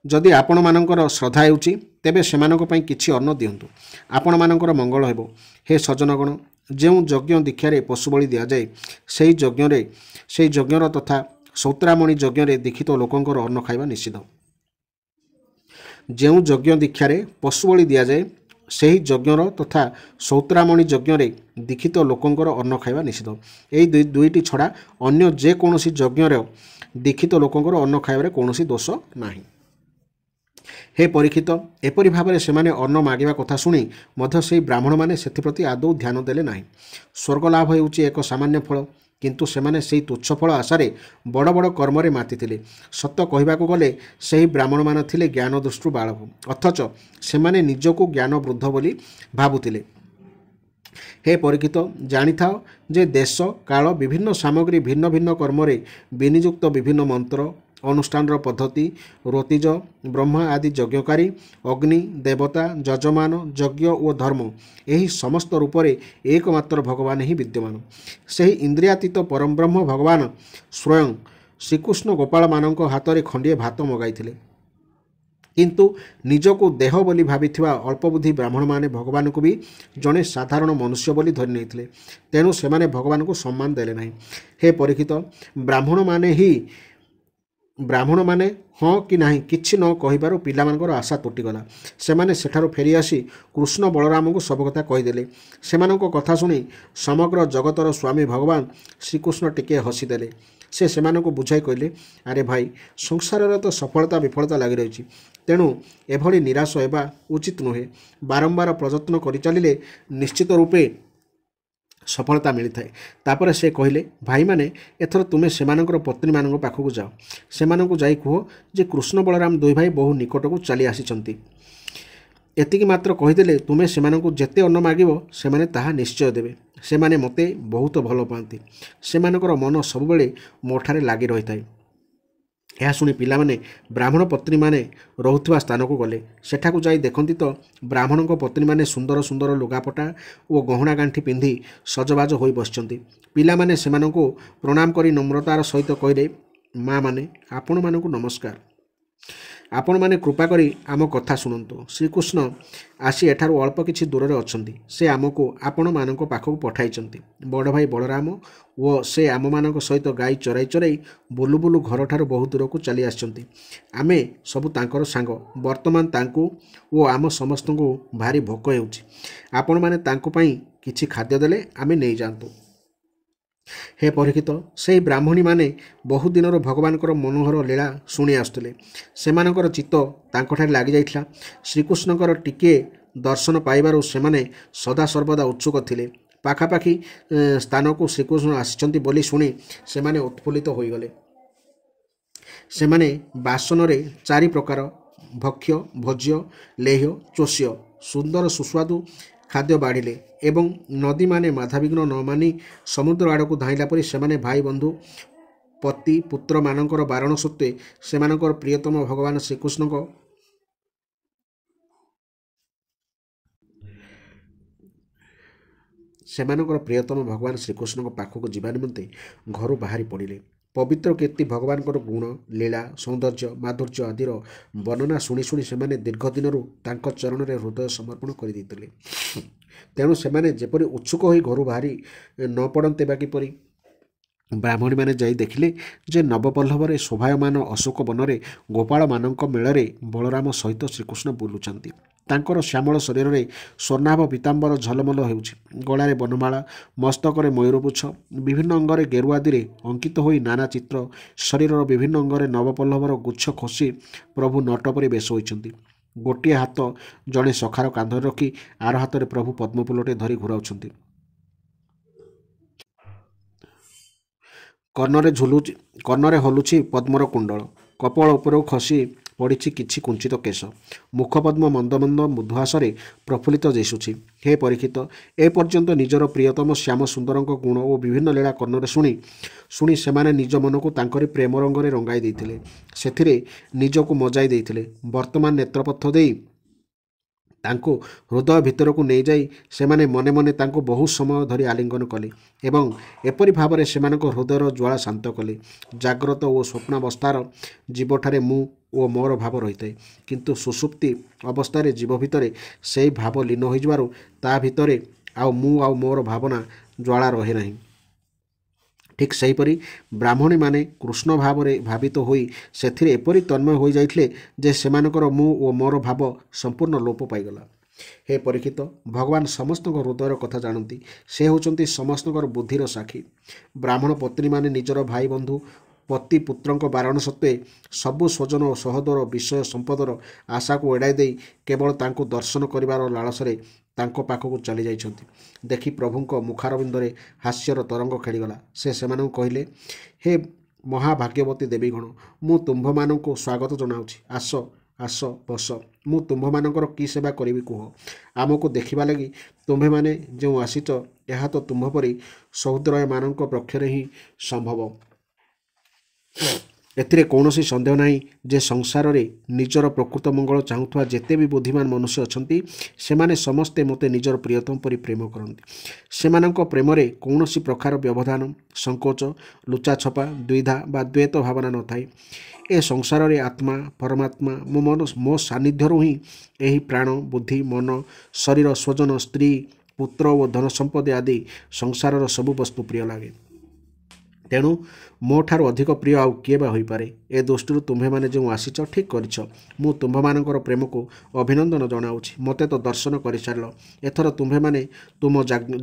ଯଦି ଆପଣମାନଙ୍କର ଶ୍ରଦ୍ଧା ହେଉଛି ତେବେ ସେମାନଙ୍କ ପାଇଁ କିଛି ଅନ୍ନ ଦିଅନ୍ତୁ। ଆପଣମାନଙ୍କର ମଙ୍ଗଳ ହେବ। ହେ ସଜ୍ଜନଗଣ, ଯେଉଁ ଯଜ୍ଞ ଦୀକ୍ଷାରେ ପଶୁବଳି ଦିଆଯାଏ ସେହି ଯଜ୍ଞର ତଥା ସୌତ୍ରାମଣି ଯଜ୍ଞରେ ଦୀକ୍ଷିତ ଲୋକଙ୍କର ଅନ୍ନ ଖାଇବା ନିଷିଦ୍ଧ। ଯେଉଁ ଯଜ୍ଞ ଦୀକ୍ଷାରେ ପଶୁବଳି ଦିଆଯାଏ ସେହି ଯଜ୍ଞର ତଥା ସୌତ୍ରାମଣି ଯଜ୍ଞରେ ଦୀକ୍ଷିତ ଲୋକଙ୍କର ଅନ୍ନ ଖାଇବା ନିଷିଦ୍ଧ। ଏହି ଦୁଇଟି ଛଡ଼ା ଅନ୍ୟ ଯେକୌଣସି ଯଜ୍ଞର ଦୀକ୍ଷିତ ଲୋକଙ୍କର ଅନ୍ନ ଖାଇବାରେ କୌଣସି ଦୋଷ ନାହିଁ। ହେ ପରୀକ୍ଷିତ, ଏପରି ଭାବରେ ସେମାନେ ଅନ୍ନ ମାଗିବା କଥା ଶୁଣି ମଧ୍ୟ ସେହି ବ୍ରାହ୍ମଣମାନେ ସେଥିପ୍ରତି ଆଦୌ ଧ୍ୟାନ ଦେଲେ ନାହିଁ। ସ୍ୱର୍ଗଲାଭ ହେଉଛି ଏକ ସାମାନ୍ୟ ଫଳ, କିନ୍ତୁ ସେମାନେ ସେହି ତୁଚ୍ଛ ଫଳ ଆଶାରେ ବଡ଼ ବଡ଼ କର୍ମରେ ମାତିଥିଲେ। ସତ କହିବାକୁ ଗଲେ ସେହି ବ୍ରାହ୍ମଣମାନେ ଥିଲେ ଜ୍ଞାନ ଦୃଷ୍ଟିରୁ ବାଳକ, ଅଥଚ ସେମାନେ ନିଜକୁ ଜ୍ଞାନ ବୃଦ୍ଧ ବୋଲି ଭାବୁଥିଲେ। ହେ ପରୀକ୍ଷିତ, ଜାଣିଥାଅ ଯେ ଦେଶ କାଳ ବିଭିନ୍ନ ସାମଗ୍ରୀ ଭିନ୍ନ ଭିନ୍ନ କର୍ମରେ ବିନିଯୁକ୍ତ ବିଭିନ୍ନ ମନ୍ତ୍ର ଅନୁଷ୍ଠାନର ପଦ୍ଧତି, ଋତିଜ, ବ୍ରହ୍ମା ଆଦି ଯଜ୍ଞକାରୀ, ଅଗ୍ନି, ଦେବତା, ଯଜମାନ, ଯଜ୍ଞ ଓ ଧର୍ମ ଏହି ସମସ୍ତ ରୂପରେ ଏକମାତ୍ର ଭଗବାନ ହିଁ ବିଦ୍ୟମାନ। ସେହି ଇନ୍ଦ୍ରିୟାତୀତ ପରମବ୍ରହ୍ମ ଭଗବାନ ସ୍ୱୟଂ ଶ୍ରୀକୃଷ୍ଣ ଗୋପାଳମାନଙ୍କ ହାତରେ ଖଣ୍ଡିଏ ଭାତ ମଗାଇଥିଲେ। କିନ୍ତୁ ନିଜକୁ ଦେହ ବୋଲି ଭାବିଥିବା ଅଳ୍ପବୁଦ୍ଧି ବ୍ରାହ୍ମଣମାନେ ଭଗବାନଙ୍କୁ ବି ଜଣେ ସାଧାରଣ ମନୁଷ୍ୟ ବୋଲି ଧରି ନେଇଥିଲେ। ତେଣୁ ସେମାନେ ଭଗବାନଙ୍କୁ ସମ୍ମାନ ଦେଲେ ନାହିଁ। ହେ ପରୀକ୍ଷିତ, ବ୍ରାହ୍ମଣମାନେ ହଁ କି ନାହିଁ କିଛି ନ କହିବାରୁ ପିଲାମାନଙ୍କର ଆଶା ତୁଟିଗଲା। ସେମାନେ ସେଠାରୁ ଫେରିଆସି କୃଷ୍ଣ ବଳରାମଙ୍କୁ ସବୁ କଥା କହିଦେଲେ। ସେମାନଙ୍କ କଥା ଶୁଣି ସମଗ୍ର ଜଗତର ସ୍ୱାମୀ ଭଗବାନ ଶ୍ରୀକୃଷ୍ଣ ଟିକିଏ ହସିଦେଲେ। ସେ ସେମାନଙ୍କୁ ବୁଝାଇ କହିଲେ, ଆରେ ଭାଇ, ସଂସାରରେ ତ ସଫଳତା ବିଫଳତା ଲାଗି ରହିଛି। ତେଣୁ ଏଭଳି ନିରାଶ ହେବା ଉଚିତ ନୁହେଁ। ବାରମ୍ବାର ପ୍ରଯତ୍ନ କରିଚାଲିଲେ ନିଶ୍ଚିତ ରୂପେ ସଫଳତା ମିଳିଥାଏ। ତାପରେ ସେ କହିଲେ, ଭାଇମାନେ, ଏଥର ତୁମେ ସେମାନଙ୍କର ପତ୍ନୀମାନଙ୍କ ପାଖକୁ ଯାଅ। ସେମାନଙ୍କୁ ଯାଇ କୁହ ଯେ କୃଷ୍ଣ ବଳରାମ ଦୁଇ ଭାଇ ବହୁ ନିକଟକୁ ଚାଲି ଆସିଛନ୍ତି। ଏତିକି ମାତ୍ର କହିଦେଲେ ତୁମେ ସେମାନଙ୍କୁ ଯେତେ ଅନ୍ନ ମାଗିବ ସେମାନେ ତାହା ନିଶ୍ଚୟ ଦେବେ। ସେମାନେ ମୋତେ ବହୁତ ଭଲ ପାଆନ୍ତି। ସେମାନଙ୍କର ମନ ସବୁବେଳେ ମୋଠାରେ ଲାଗି ରହିଥାଏ। ଏହା ଶୁଣି ପିଲାମାନେ ବ୍ରାହ୍ମଣ ପତ୍ନୀମାନେ ରହୁଥିବା ସ୍ଥାନକୁ ଗଲେ। ସେଠାକୁ ଯାଇ ଦେଖନ୍ତି ତ ବ୍ରାହ୍ମଣଙ୍କ ପତ୍ନୀମାନେ ସୁନ୍ଦର ସୁନ୍ଦର ଲୁଗାପଟା ଓ ଗହଣା ଗାଣ୍ଠି ପିନ୍ଧି ସଜବାଜ ହୋଇ ବସିଛନ୍ତି। ପିଲାମାନେ ସେମାନଙ୍କୁ ପ୍ରଣାମ କରି ନମ୍ରତାର ସହିତ କହିଲେ, ମା' ମାନେ, ଆପଣମାନଙ୍କୁ ନମସ୍କାର। ଆପଣମାନେ କୃପା କରି ଆମ କଥା ଶୁଣନ୍ତୁ। ଶ୍ରୀକୃଷ୍ଣ ଆସି ଏଠାରୁ ଅଳ୍ପ କିଛି ଦୂରରେ ଅଛନ୍ତି। ସେ ଆମକୁ ଆପଣମାନଙ୍କ ପାଖକୁ ପଠାଇଛନ୍ତି। ବଡ଼ ଭାଇ ବଳରାମ ଓ ସେ ଆମମାନଙ୍କ ସହିତ ଗାଈ ଚରାଇ ଚରାଇ ବୁଲୁ ବୁଲୁ ଘରଠାରୁ ବହୁ ଦୂରକୁ ଚାଲି ଆସିଛନ୍ତି। ଆମେ ସବୁ ତାଙ୍କର ସାଙ୍ଗ। ବର୍ତ୍ତମାନ ତାଙ୍କୁ ଓ ଆମ ସମସ୍ତଙ୍କୁ ଭାରି ଭୋକ ହେଉଛି। ଆପଣମାନେ ତାଙ୍କ ପାଇଁ କିଛି ଖାଦ୍ୟ ଦେଲେ ଆମେ ନେଇଯାଆନ୍ତୁ। ହେ ପରୀକ୍ଷିତ, ସେହି ବ୍ରାହ୍ମଣୀମାନେ ବହୁଦିନରୁ ଭଗବାନଙ୍କର ମନୋହର ଲୀଳା ଶୁଣି ଆସୁଥିଲେ। ସେମାନଙ୍କର ଚିତ୍ତ ତାଙ୍କଠାରେ ଲାଗିଯାଇଥିଲା। ଶ୍ରୀକୃଷ୍ଣଙ୍କର ଟିକିଏ ଦର୍ଶନ ପାଇବାରୁ ସେମାନେ ସଦାସର୍ବଦା ଉତ୍ସୁକ ଥିଲେ। ପାଖାପାଖି ସ୍ଥାନକୁ ଶ୍ରୀକୃଷ୍ଣ ଆସିଛନ୍ତି ବୋଲି ଶୁଣି ସେମାନେ ଉତ୍ଫୁଲ୍ଲିତ ହୋଇଗଲେ। ସେମାନେ ବାସନରେ 4 ପ୍ରକାର ଭକ୍ଷ୍ୟ, ଭୋଜ୍ୟ, ଲେହ୍ୟ, ଚୋଷ୍ୟ ସୁନ୍ଦର ସୁସ୍ୱାଦୁ ଖାଦ୍ୟ ବାଢ଼ିଲେ ଏବଂ ନଦୀମାନେ ବାଧାବିଘ୍ନ ନ ମାନି ସମୁଦ୍ର ଆଡ଼କୁ ଧାଇଁଲା ପରି ସେମାନେ ଭାଇ ବନ୍ଧୁ ପତି ପୁତ୍ରମାନଙ୍କର ବାରଣ ସତ୍ତ୍ୱେ ସେମାନଙ୍କର ପ୍ରିୟତମ ଭଗବାନ ଶ୍ରୀକୃଷ୍ଣଙ୍କ ପାଖକୁ ଯିବା ନିମନ୍ତେ ଘରୁ ବାହାରି ପଡ଼ିଲେ। ପବିତ୍ର କୀର୍ତ୍ତି ଭଗବାନଙ୍କର ଗୁଣ, ଲୀଳା, ସୌନ୍ଦର୍ଯ୍ୟ, ମାଧୁର୍ଯ୍ୟ ଆଦିର ବର୍ଣ୍ଣନା ଶୁଣି ଶୁଣି ସେମାନେ ଦୀର୍ଘ ଦିନରୁ ତାଙ୍କ ଚରଣରେ ହୃଦୟ ସମର୍ପଣ କରିଦେଇଥିଲେ। ତେଣୁ ସେମାନେ ଯେପରି ଉତ୍ସୁକ ହୋଇ ଘରୁ ବାହାରି ନ ପଡ଼ନ୍ତେ ବା କିପରି। ବ୍ରାହ୍ମଣୀମାନେ ଯାଇ ଦେଖିଲେ ଯେ ନବପଲ୍ଲବରେ ଶୋଭାୟମାନ ଅଶୋକ ବନରେ ଗୋପାଳମାନଙ୍କ ମେଳରେ ବଳରାମ ସହିତ ଶ୍ରୀକୃଷ୍ଣ ବୁଲୁଛନ୍ତି। ତାଙ୍କର ଶ୍ୟାମଳ ଶରୀରରେ ସ୍ୱର୍ଣ୍ଣାଭ ପୀତାମ୍ବର ଝଲମଲ ହେଉଛି। ଗଳାରେ ବନମାଳା, ମସ୍ତକରେ ମୟୂରପୁଚ୍ଛ, ବିଭିନ୍ନ ଅଙ୍ଗରେ ଗେରୁଆ ଆଦିରେ ଅଙ୍କିତ ହୋଇ ନାନା ଚିତ୍ର, ଶରୀରର ବିଭିନ୍ନ ଅଙ୍ଗରେ ନବପଲ୍ଲବର ଗୁଚ୍ଛ ଖୋସି ପ୍ରଭୁ ନଟ ପରି ବେଶ ହୋଇଛନ୍ତି। ଗୋଟିଏ ହାତ ଜଣେ ସଖାର କାନ୍ଧରେ ରଖି ଆର ହାତରେ ପ୍ରଭୁ ପଦ୍ମଫୁଲଟେ ଧରି ଘୂରାଉଛନ୍ତି। କର୍ଣ୍ଣରେ ହଲୁଛି ପଦ୍ମର କୁଣ୍ଡଳ। କପଳ ଉପରକୁ ଖସି ପଡ଼ିଛି କିଛି କୁଞ୍ଚିତ କେଶ। ମୁଖପଦ୍ମ ମନ୍ଦ ମନ୍ଦ ମୃଦୁହାସରେ ପ୍ରଫୁଲ୍ଲିତ ଦିଶୁଛି। ହେ ପରୀକ୍ଷିତ, ଏପର୍ଯ୍ୟନ୍ତ ନିଜର ପ୍ରିୟତମ ଶ୍ୟାମ ସୁନ୍ଦରଙ୍କ ଗୁଣ ଓ ବିଭିନ୍ନ ଲୀଳା କର୍ଣ୍ଣରେ ଶୁଣି ସେମାନେ ନିଜ ମନକୁ ତାଙ୍କରି ପ୍ରେମ ରଙ୍ଗରେ ରଙ୍ଗାଇ ଦେଇଥିଲେ। ସେଥିରେ ନିଜକୁ ମଜାଇ ଦେଇଥିଲେ। ବର୍ତ୍ତମାନ ନେତ୍ରପଥ ଦେଇ ତାଙ୍କୁ ହୃଦୟ ଭିତରକୁ ନେଇଯାଇ ସେମାନେ ମନେ ମନେ ତାଙ୍କୁ ବହୁ ସମୟ ଧରି ଆଲିଙ୍ଗନ କଲେ ଏବଂ ଏପରି ଭାବରେ ସେମାନଙ୍କ ହୃଦୟର ଜ୍ୱାଳା ଶାନ୍ତ କଲେ। ଜାଗ୍ରତ ଓ ସ୍ୱପ୍ନାବସ୍ଥାର ଜୀବଠାରେ ମୁଁ ଓ ମୋର ଭାବ ରହିଥାଏ, କିନ୍ତୁ ସୁଷୁପ୍ତି ଅବସ୍ଥାରେ ଜୀବ ଭିତରେ ସେହି ଭାବ ଲୀନ ହୋଇଯିବାରୁ ତା ଭିତରେ ଆଉ ମୁଁ ଆଉ ମୋର ଭାବନା ଜ୍ୱାଳା ରହେ ନାହିଁ। ଠିକ୍ ସେହିପରି ବ୍ରାହ୍ମଣୀମାନେ କୃଷ୍ଣ ଭାବରେ ଭାବିତ ହୋଇ ସେଥିରେ ଏପରି ତନ୍ମୟ ହୋଇଯାଇଥିଲେ ଯେ ସେମାନଙ୍କର ମୁଁ ଓ ମୋର ଭାବ ସମ୍ପୂର୍ଣ୍ଣ ଲୋପ ପାଇଗଲା। ହେ ପରୀକ୍ଷିତ, ଭଗବାନ ସମସ୍ତଙ୍କ ହୃଦୟର କଥା ଜାଣନ୍ତି। ସେ ହେଉଛନ୍ତି ସମସ୍ତଙ୍କର ବୁଦ୍ଧିର ସାକ୍ଷୀ। ବ୍ରାହ୍ମଣ ପତ୍ନୀମାନେ ନିଜର ଭାଇ ବନ୍ଧୁ ପତି ପୁତ୍ରଙ୍କ ବାରଣ ସତ୍ତ୍ୱେ ସବୁ ସ୍ୱଜନ ଓ ସହୋଦର ବିଷୟ ସମ୍ପଦର ଆଶାକୁ ଏଡ଼ାଇ ଦେଇ କେବଳ ତାଙ୍କୁ ଦର୍ଶନ କରିବାର ଲାଳସରେ ତାଙ୍କ ପାଖକୁ ଚାଲି ଯାଇଛନ୍ତି। ଦେଖି ପ୍ରଭୁଙ୍କ ମୁଖାରବିନ୍ଦରେ ହାସ୍ୟର ତରଙ୍ଗ ଖେଳିଗଲା। ସେ ସେମାନଙ୍କୁ କହିଲେ, ହେ ମହାଭାଗ୍ୟବତୀ ଦେବୀଗଣ, ମୁଁ ତୁମ୍ଭମାନଙ୍କୁ ସ୍ୱାଗତ ଜଣାଉଛି। ଆସ ଆସ ବସ। ମୁଁ ତୁମ୍ଭମାନଙ୍କର କି ସେବା କରିବି କୁହ। ଆମକୁ ଦେଖିବା ଲାଗି ତୁମ୍ଭେମାନେ ଯେଉଁ ଆସିଛ, ଏହା ତ ତୁମ୍ଭ ପରି ସହୃଦୟମାନଙ୍କ ପକ୍ଷରେ ହିଁ ସମ୍ଭବ। ଏଥିରେ କୌଣସି ସନ୍ଦେହ ନାହିଁ ଯେ ସଂସାରରେ ନିଜର ପ୍ରକୃତ ମଙ୍ଗଳ ଚାହୁଁଥିବା ଯେତେ ବି ବୁଦ୍ଧିମାନ ମନୁଷ୍ୟ ଅଛନ୍ତି ସେମାନେ ସମସ୍ତେ ମୋତେ ନିଜର ପ୍ରିୟତମ ପରି ପ୍ରେମ କରନ୍ତି। ସେମାନଙ୍କ ପ୍ରେମରେ କୌଣସି ପ୍ରକାର ବ୍ୟବଧାନ, ସଂକୋଚ, ଲୁଚାଛପା, ଦ୍ୱିଧା ବା ଦ୍ୱୈତ ଭାବନା ନଥାଏ। ଏ ସଂସାରରେ ଆତ୍ମା, ପରମାତ୍ମା ମୋ ସାନ୍ନିଧ୍ୟରୁ ହିଁ ଏହି ପ୍ରାଣ, ବୁଦ୍ଧି, ମନ, ଶରୀର, ସ୍ୱଜନ, ସ୍ତ୍ରୀ, ପୁତ୍ର ଓ ଧନ ସମ୍ପତ୍ତି ଆଦି ସଂସାରର ସବୁ ବସ୍ତୁ ପ୍ରିୟ ଲାଗେ। ତେଣୁ ମୋ ଠାରୁ ଅଧିକ ପ୍ରିୟ ଆଉ କିଏ ବା ହୋଇପାରେ? ଏ ଦୃଷ୍ଟିରୁ ତୁମ୍ଭେମାନେ ଯେଉଁ ଆସିଛ ଠିକ୍ କରିଛ। ମୁଁ ତୁମ୍ଭମାନଙ୍କର ପ୍ରେମକୁ ଅଭିନନ୍ଦନ ଜଣାଉଛି। ମୋତେ ତ ଦର୍ଶନ କରିସାରିଲ। ଏଥର ତୁମ୍ଭେମାନେ ତୁମ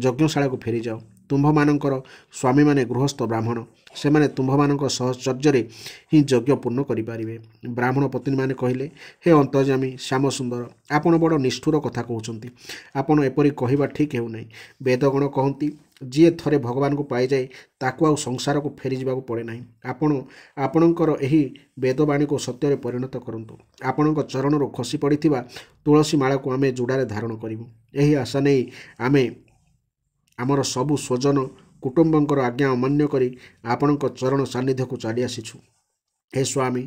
ଯଜ୍ଞଶାଳାକୁ ଫେରିଯାଅ। ତୁମ୍ଭମାନଙ୍କର ସ୍ୱାମୀମାନେ ଗୃହସ୍ଥ ବ୍ରାହ୍ମଣ। ସେମାନେ ତୁମ୍ଭମାନଙ୍କ ସହଚର୍ଯ୍ୟରେ ହିଁ ଯଜ୍ଞ ପୂର୍ଣ୍ଣ କରିପାରିବେ। ବ୍ରାହ୍ମଣ ପତ୍ନୀମାନେ କହିଲେ, ହେ ଅନ୍ତର୍ଯ୍ୟାମୀ ଶ୍ୟାମସୁନ୍ଦର, ଆପଣ ବଡ଼ ନିଷ୍ଠୁର କଥା କହୁଛନ୍ତି। ଆପଣ ଏପରି କହିବା ଠିକ୍ ହେଉନାହିଁ। ବେଦଗଣ କହନ୍ତି, ଯିଏ ଥରେ ଭଗବାନଙ୍କୁ ପାଇଯାଏ ତାକୁ ଆଉ ସଂସାରକୁ ଫେରିଯିବାକୁ ପଡ଼େ ନାହିଁ। ଆପଣ ଆପଣଙ୍କର ଏହି ବେଦବାଣୀକୁ ସତ୍ୟରେ ପରିଣତ କରନ୍ତୁ। ଆପଣଙ୍କ ଚରଣରୁ ଖସି ପଡ଼ିଥିବା ତୁଳସୀ ମାଳାକୁ ଆମେ ଯୋଡ଼ାରେ ଧାରଣ କରିବୁ। ଏହି ଆଶା ନେଇ ଆମେ ଆମର ସବୁ ସ୍ୱଜନ କୁଟୁମ୍ବଙ୍କର ଆଜ୍ଞା ଅମାନ୍ୟ କରି ଆପଣଙ୍କ ଚରଣ ସାନ୍ନିଧ୍ୟକୁ ଚାଲି ଆସିଛୁ। ହେ ସ୍ୱାମୀ,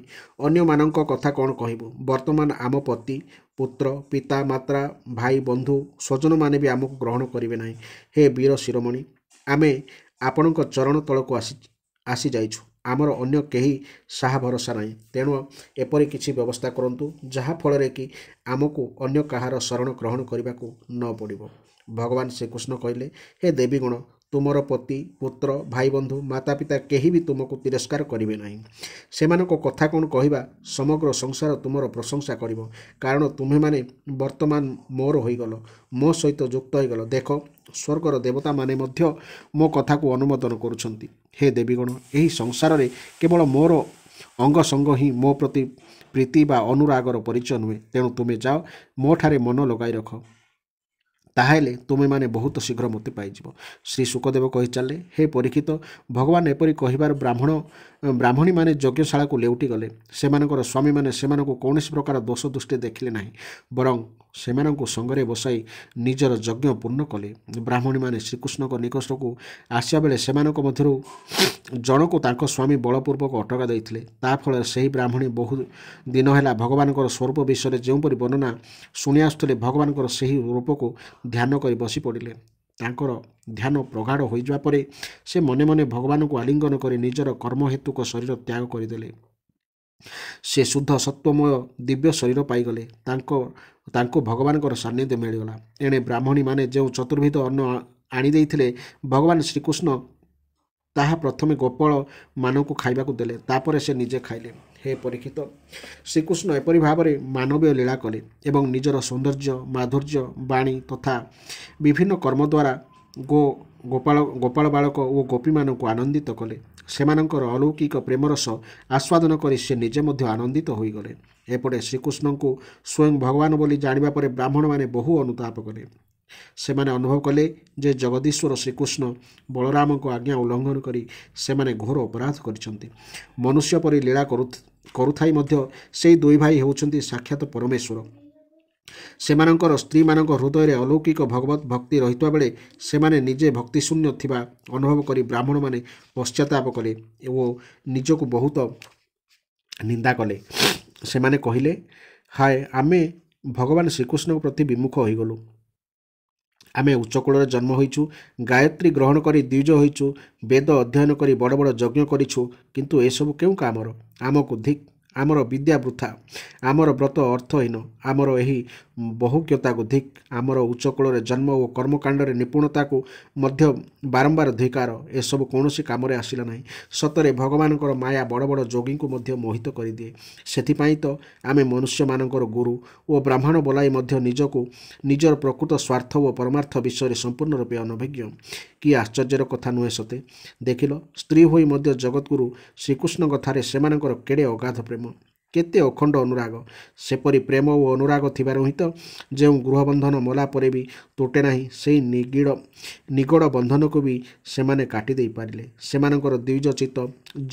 ଅନ୍ୟମାନଙ୍କ କଥା କ'ଣ କହିବୁ? ବର୍ତ୍ତମାନ ଆମ ପତି, ପୁତ୍ର, ପିତା, ମାତ୍ରା, ଭାଇ, ବନ୍ଧୁ, ସ୍ୱଜନମାନେ ବି ଆମକୁ ଗ୍ରହଣ କରିବେ ନାହିଁ। ହେ ବୀର ଶିରୋମଣି, ଆମେ ଆପଣଙ୍କ ଚରଣ ତଳକୁ ଆସିଯାଇଛୁ। ଆମର ଅନ୍ୟ କେହି ସାହା ଭରସା ନାହିଁ। ତେଣୁ ଏପରି କିଛି ବ୍ୟବସ୍ଥା କରନ୍ତୁ ଯାହାଫଳରେ କି ଆମକୁ ଅନ୍ୟ କାହାର ଶରଣ ଗ୍ରହଣ କରିବାକୁ ନ ପଡ଼ିବ। ଭଗବାନ ଶ୍ରୀକୃଷ୍ଣ କହିଲେ, ହେ ଦେବୀଗଣ, ତୁମର ପତି, ପୁତ୍ର, ଭାଇ, ବନ୍ଧୁ, ମାତା ପିତା କେହି ବି ତୁମକୁ ତିରସ୍କାର କରିବେ ନାହିଁ। ସେମାନଙ୍କ କଥା କ'ଣ କହିବା? ସମଗ୍ର ସଂସାର ତୁମର ପ୍ରଶଂସା କରିବ। କାରଣ ତୁମେମାନେ ବର୍ତ୍ତମାନ ମୋର ହୋଇଗଲ, ମୋ ସହିତ ଯୁକ୍ତ ହୋଇଗଲ। ଦେଖ, ସ୍ୱର୍ଗର ଦେବତାମାନେ ମଧ୍ୟ ମୋ କଥାକୁ ଅନୁମୋଦନ କରୁଛନ୍ତି। ହେ ଦେବୀଗଣ, ଏହି ସଂସାରରେ କେବଳ ମୋର ଅଙ୍ଗସଙ୍ଗ ହିଁ ମୋ ପ୍ରତି ପ୍ରୀତି ବା ଅନୁରାଗର ପରିଚୟ ନୁହେଁ। ତେଣୁ ତୁମେ ଯାଅ, ମୋ ଠାରେ ମନ ଲଗାଇ ରଖ। ତାହେଲେ ତୁମେମାନେ ବହୁତ ଶୀଘ୍ର ମୋତେ ପାଇଯିବ। ଶ୍ରୀ ଶୁକଦେବ କହି ଚାଲିଲେ, ହେ ପରୀକ୍ଷିତ, ଭଗବାନ ଏପରି କହିବାର ବ୍ରାହ୍ମଣୀମାନେ ଯଜ୍ଞଶାଳାକୁ ଲେଉଟି ଗଲେ। ସେମାନଙ୍କର ସ୍ୱାମୀମାନେ ସେମାନଙ୍କୁ କୌଣସି ପ୍ରକାର ଦୋଷ ଦୃଷ୍ଟି ଦେଖିଲେ ନାହିଁ, ବରଂ ସେମାନଙ୍କୁ ସଙ୍ଗରେ ବସାଇ ନିଜର ଯଜ୍ଞ ପୂର୍ଣ୍ଣ କଲେ। ବ୍ରାହ୍ମଣୀମାନେ ଶ୍ରୀକୃଷ୍ଣଙ୍କ ନିକଟକୁ ଆସିବା ବେଳେ ସେମାନଙ୍କ ମଧ୍ୟରୁ ଜଣକୁ ତାଙ୍କ ସ୍ୱାମୀ ବଳପୂର୍ବକ ଅଟକା ଦେଇଥିଲେ। ତା ଫଳରେ ସେହି ବ୍ରାହ୍ମଣୀ ବହୁ ଦିନ ହେଲା ଭଗବାନଙ୍କର ସ୍ୱରୂପ ବିଷୟରେ ଯେଉଁପରି ବର୍ଣ୍ଣନା ଶୁଣି ଆସୁଥିଲେ, ଭଗବାନଙ୍କର ସେହି ରୂପକୁ ଧ୍ୟାନ କରି ବସି ପଡ଼ିଲେ। ତାଙ୍କର ଧ୍ୟାନ ପ୍ରଗାଢ଼ ହୋଇଯିବା ପରେ ସେ ମନେ ମନେ ଭଗବାନଙ୍କୁ ଆଲିଙ୍ଗନ କରି ନିଜର କର୍ମହେତୁକ ଶରୀର ତ୍ୟାଗ କରିଦେଲେ। ସେ ଶୁଦ୍ଧ ସତ୍ୱମୟ ଦିବ୍ୟ ଶରୀର ପାଇଗଲେ। ତାଙ୍କୁ ଭଗବାନଙ୍କର ସାନ୍ନିଧ୍ୟ ମିଳିଗଲା। ଏଣେ ବ୍ରାହ୍ମଣୀମାନେ ଯେଉଁ ଚତୁର୍ବିଧ ଅନ୍ନ ଆଣିଦେଇଥିଲେ, ଭଗବାନ ଶ୍ରୀକୃଷ୍ଣ ତାହା ପ୍ରଥମେ ଗୋପାଳମାନଙ୍କୁ ଖାଇବାକୁ ଦେଲେ। ତାପରେ ସେ ନିଜେ ଖାଇଲେ। ହେ ପରୀକ୍ଷିତ, ଶ୍ରୀକୃଷ୍ଣ ଏପରି ଭାବରେ ମାନବୀୟ ଲୀଳା କଲେ ଏବଂ ନିଜର ସୌନ୍ଦର୍ଯ୍ୟ, ମାଧୁର୍ଯ୍ୟ, ବାଣୀ ତଥା ବିଭିନ୍ନ କର୍ମ ଦ୍ୱାରା ଗୋପାଳ ବାଳକ ଓ ଗୋପୀମାନଙ୍କୁ ଆନନ୍ଦିତ କଲେ। ସେମାନଙ୍କର ଅଲୌକିକ ପ୍ରେମରସ ଆସ୍ୱାଦନ କରି ସେ ନିଜେ ମଧ୍ୟ ଆନନ୍ଦିତ ହୋଇଗଲେ। ଏପଟେ ଶ୍ରୀକୃଷ୍ଣଙ୍କୁ ସ୍ୱୟଂ ଭଗବାନ ବୋଲି ଜାଣିବା ପରେ ବ୍ରାହ୍ମଣମାନେ ବହୁ ଅନୁତାପ କଲେ। ସେମାନେ ଅନୁଭବ କଲେ ଯେ ଜଗଦୀଶ୍ୱର ଶ୍ରୀକୃଷ୍ଣ ବଳରାମଙ୍କ ଆଜ୍ଞା ଉଲ୍ଲଙ୍ଘନ କରି ସେମାନେ ଘୋର ଅପରାଧ କରିଛନ୍ତି। ମନୁଷ୍ୟ ପରି ଲୀଳା କରୁଥାଇ ମଧ୍ୟ ସେହି ଦୁଇ ଭାଇ ହେଉଛନ୍ତି ସାକ୍ଷାତ ପରମେଶ୍ୱର। ସେମାନଙ୍କର ସ୍ତ୍ରୀମାନଙ୍କ ହୃଦୟରେ ଅଲୌକିକ ଭଗବତ ଭକ୍ତି ରହିଥିବା ବେଳେ ସେମାନେ ନିଜେ ଭକ୍ତିଶୂନ୍ୟ ଥିବା ଅନୁଭବ କରି ବ୍ରାହ୍ମଣମାନେ ପଶ୍ଚାତାପ କଲେ ଓ ନିଜକୁ ବହୁତ ନିନ୍ଦା କଲେ। ସେମାନେ କହିଲେ, ହାୟ, ଆମେ ଭଗବାନ ଶ୍ରୀକୃଷ୍ଣଙ୍କ ପ୍ରତି ବିମୁଖ ହୋଇଗଲୁ। ଆମେ ଉଚ୍ଚକୂଳରେ ଜନ୍ମ ହୋଇଛୁ, ଗାୟତ୍ରୀ ଗ୍ରହଣ କରି ଦ୍ୱିଜ ହୋଇଛୁ, ବେଦ ଅଧ୍ୟୟନ କରି ବଡ଼ ବଡ଼ ଯଜ୍ଞ କରିଛୁ, କିନ୍ତୁ ଏସବୁ କେଉଁ କାମର? ଆମକୁ ଧିକ୍, ଆମର ବିଦ୍ୟା ବୃଥା, ଆମର ବ୍ରତ ଅର୍ଥହୀନ, ଆମର ଏହି ବହୁଜ୍ଞତାକୁ ଧିକ୍, ଆମର ଉଚ୍ଚକୂଳରେ ଜନ୍ମ ଓ କର୍ମକାଣ୍ଡରେ ନିପୁଣତାକୁ ମଧ୍ୟ ବାରମ୍ବାର ଧିକାର। ଏସବୁ କୌଣସି କାମରେ ଆସିଲା ନାହିଁ। ସତରେ ଭଗବାନଙ୍କର ମାୟା ବଡ଼ ବଡ଼ ଯୋଗୀଙ୍କୁ ମଧ୍ୟ ମୋହିତ କରିଦିଏ। ସେଥିପାଇଁ ତ ଆମେ ମନୁଷ୍ୟମାନଙ୍କର ଗୁରୁ ଓ ବ୍ରାହ୍ମଣ ବୋଲାଇ ମଧ୍ୟ ନିଜକୁ ନିଜର ପ୍ରକୃତ ସ୍ୱାର୍ଥ ଓ ପରମାର୍ଥ ବିଷୟରେ ସମ୍ପୂର୍ଣ୍ଣ ରୂପେ ଅନଭିଜ୍ଞ। କି ଆଶ୍ଚର୍ଯ୍ୟର କଥା ନୁହେଁ ସତେ? ଦେଖିଲ, ସ୍ତ୍ରୀ ହୋଇ ମଧ୍ୟ ଜଗଦ୍ଗୁରୁ ଶ୍ରୀକୃଷ୍ଣଙ୍କ ଠାରେ ସେମାନଙ୍କର କେଡ଼େ ଅଗାଧ ପ୍ରେମ, କେତେ ଅଖଣ୍ଡ ଅନୁରାଗ। ସେପରି ପ୍ରେମ ଓ ଅନୁରାଗ ଥିବାରୁ ହିଁ ତ ଯେଉଁ ଗୃହବନ୍ଧନ ମଲା ପରେ ବି ତୁଟେ ନାହିଁ, ସେହି ନିଗଡ଼ ବନ୍ଧନକୁ ବି ସେମାନେ କାଟି ଦେଇପାରିଲେ। ସେମାନଙ୍କର ଦ୍ୱିଜଚିତ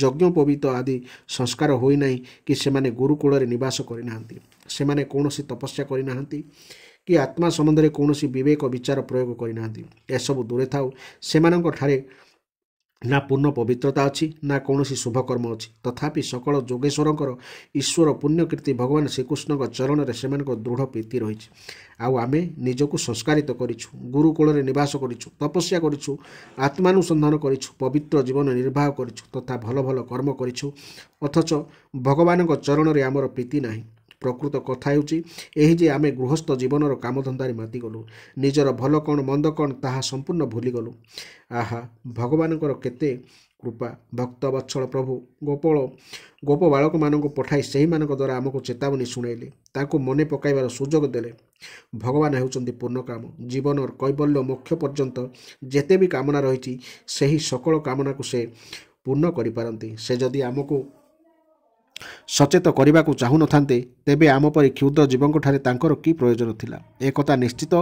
ଯଜ୍ଞୋପବୀତ ଆଦି ସଂସ୍କାର ହୋଇନାହିଁ କି ସେମାନେ ଗୁରୁକୁଳରେ ନିବାସ କରିନାହାନ୍ତି। ସେମାନେ କୌଣସି ତପସ୍ୟା କରିନାହାନ୍ତି କି ଆତ୍ମା ସମ୍ବନ୍ଧରେ କୌଣସି ବିବେକ ବିଚାର ପ୍ରୟୋଗ କରିନାହାନ୍ତି। ଏସବୁ ଦୂରେ ଥାଉ, ସେମାନଙ୍କ ଠାରେ ନା ପୂର୍ଣ୍ଣ ପବିତ୍ରତା ଅଛି ନା କୌଣସି ଶୁଭକର୍ମ ଅଛି। ତଥାପି ସକଳ ଯୋଗେଶ୍ୱରଙ୍କର ଈଶ୍ୱର ପୁଣ୍ୟକୀର୍ତ୍ତି ଭଗବାନ ଶ୍ରୀକୃଷ୍ଣଙ୍କ ଚରଣରେ ସେମାନଙ୍କ ଦୃଢ଼ ପ୍ରୀତି ରହିଛି। ଆଉ ଆମେ ନିଜକୁ ସଂସ୍କାରିତ କରିଛୁ, ଗୁରୁକୂଳରେ ନିବାସ କରିଛୁ, ତପସ୍ୟା କରିଛୁ, ଆତ୍ମାନୁସନ୍ଧାନ କରିଛୁ, ପବିତ୍ର ଜୀବନ ନିର୍ବାହ କରିଛୁ ତଥା ଭଲ ଭଲ କର୍ମ କରିଛୁ, ଅଥଚ ଭଗବାନଙ୍କ ଚରଣରେ ଆମର ପ୍ରୀତି ନାହିଁ। ପ୍ରକୃତ କଥା ହେଉଛି ଏହି ଯେ ଆମେ ଗୃହସ୍ଥ ଜୀବନର କାମଧନ୍ଦାରେ ମାତିଗଲୁ, ନିଜର ଭଲ କ'ଣ ମନ୍ଦ କ'ଣ ତାହା ସମ୍ପୂର୍ଣ୍ଣ ଭୁଲିଗଲୁ। ଆହା, ଭଗବାନଙ୍କର କେତେ କୃପା! ଭକ୍ତ ବତ୍ସଳ ପ୍ରଭୁ ଗୋପ ବାଳକମାନଙ୍କୁ ପଠାଇ ସେହିମାନଙ୍କ ଦ୍ୱାରା ଆମକୁ ଚେତାବନୀ ଶୁଣାଇଲେ, ତାଙ୍କୁ ମନେ ପକାଇବାର ସୁଯୋଗ ଦେଲେ। ଭଗବାନ ହେଉଛନ୍ତି ପୂର୍ଣ୍ଣକାମ। ଜୀବନର କୈବଲ୍ୟ ମୋକ୍ଷ ପର୍ଯ୍ୟନ୍ତ ଯେତେ ବି କାମନା ରହିଛି ସେହି ସକଳ କାମନାକୁ ସେ ପୂର୍ଣ୍ଣ କରିପାରନ୍ତି। ସେ ଯଦି ଆମକୁ ସଚେତ କରିବାକୁ ଚାହୁଁନଥାନ୍ତେ ତେବେ ଆମ ପରି କ୍ଷୁଦ୍ର ଜୀବଙ୍କଠାରେ ତାଙ୍କର କି ପ୍ରୟୋଜନ ଥିଲା। ଏକଥା ନିଶ୍ଚିତ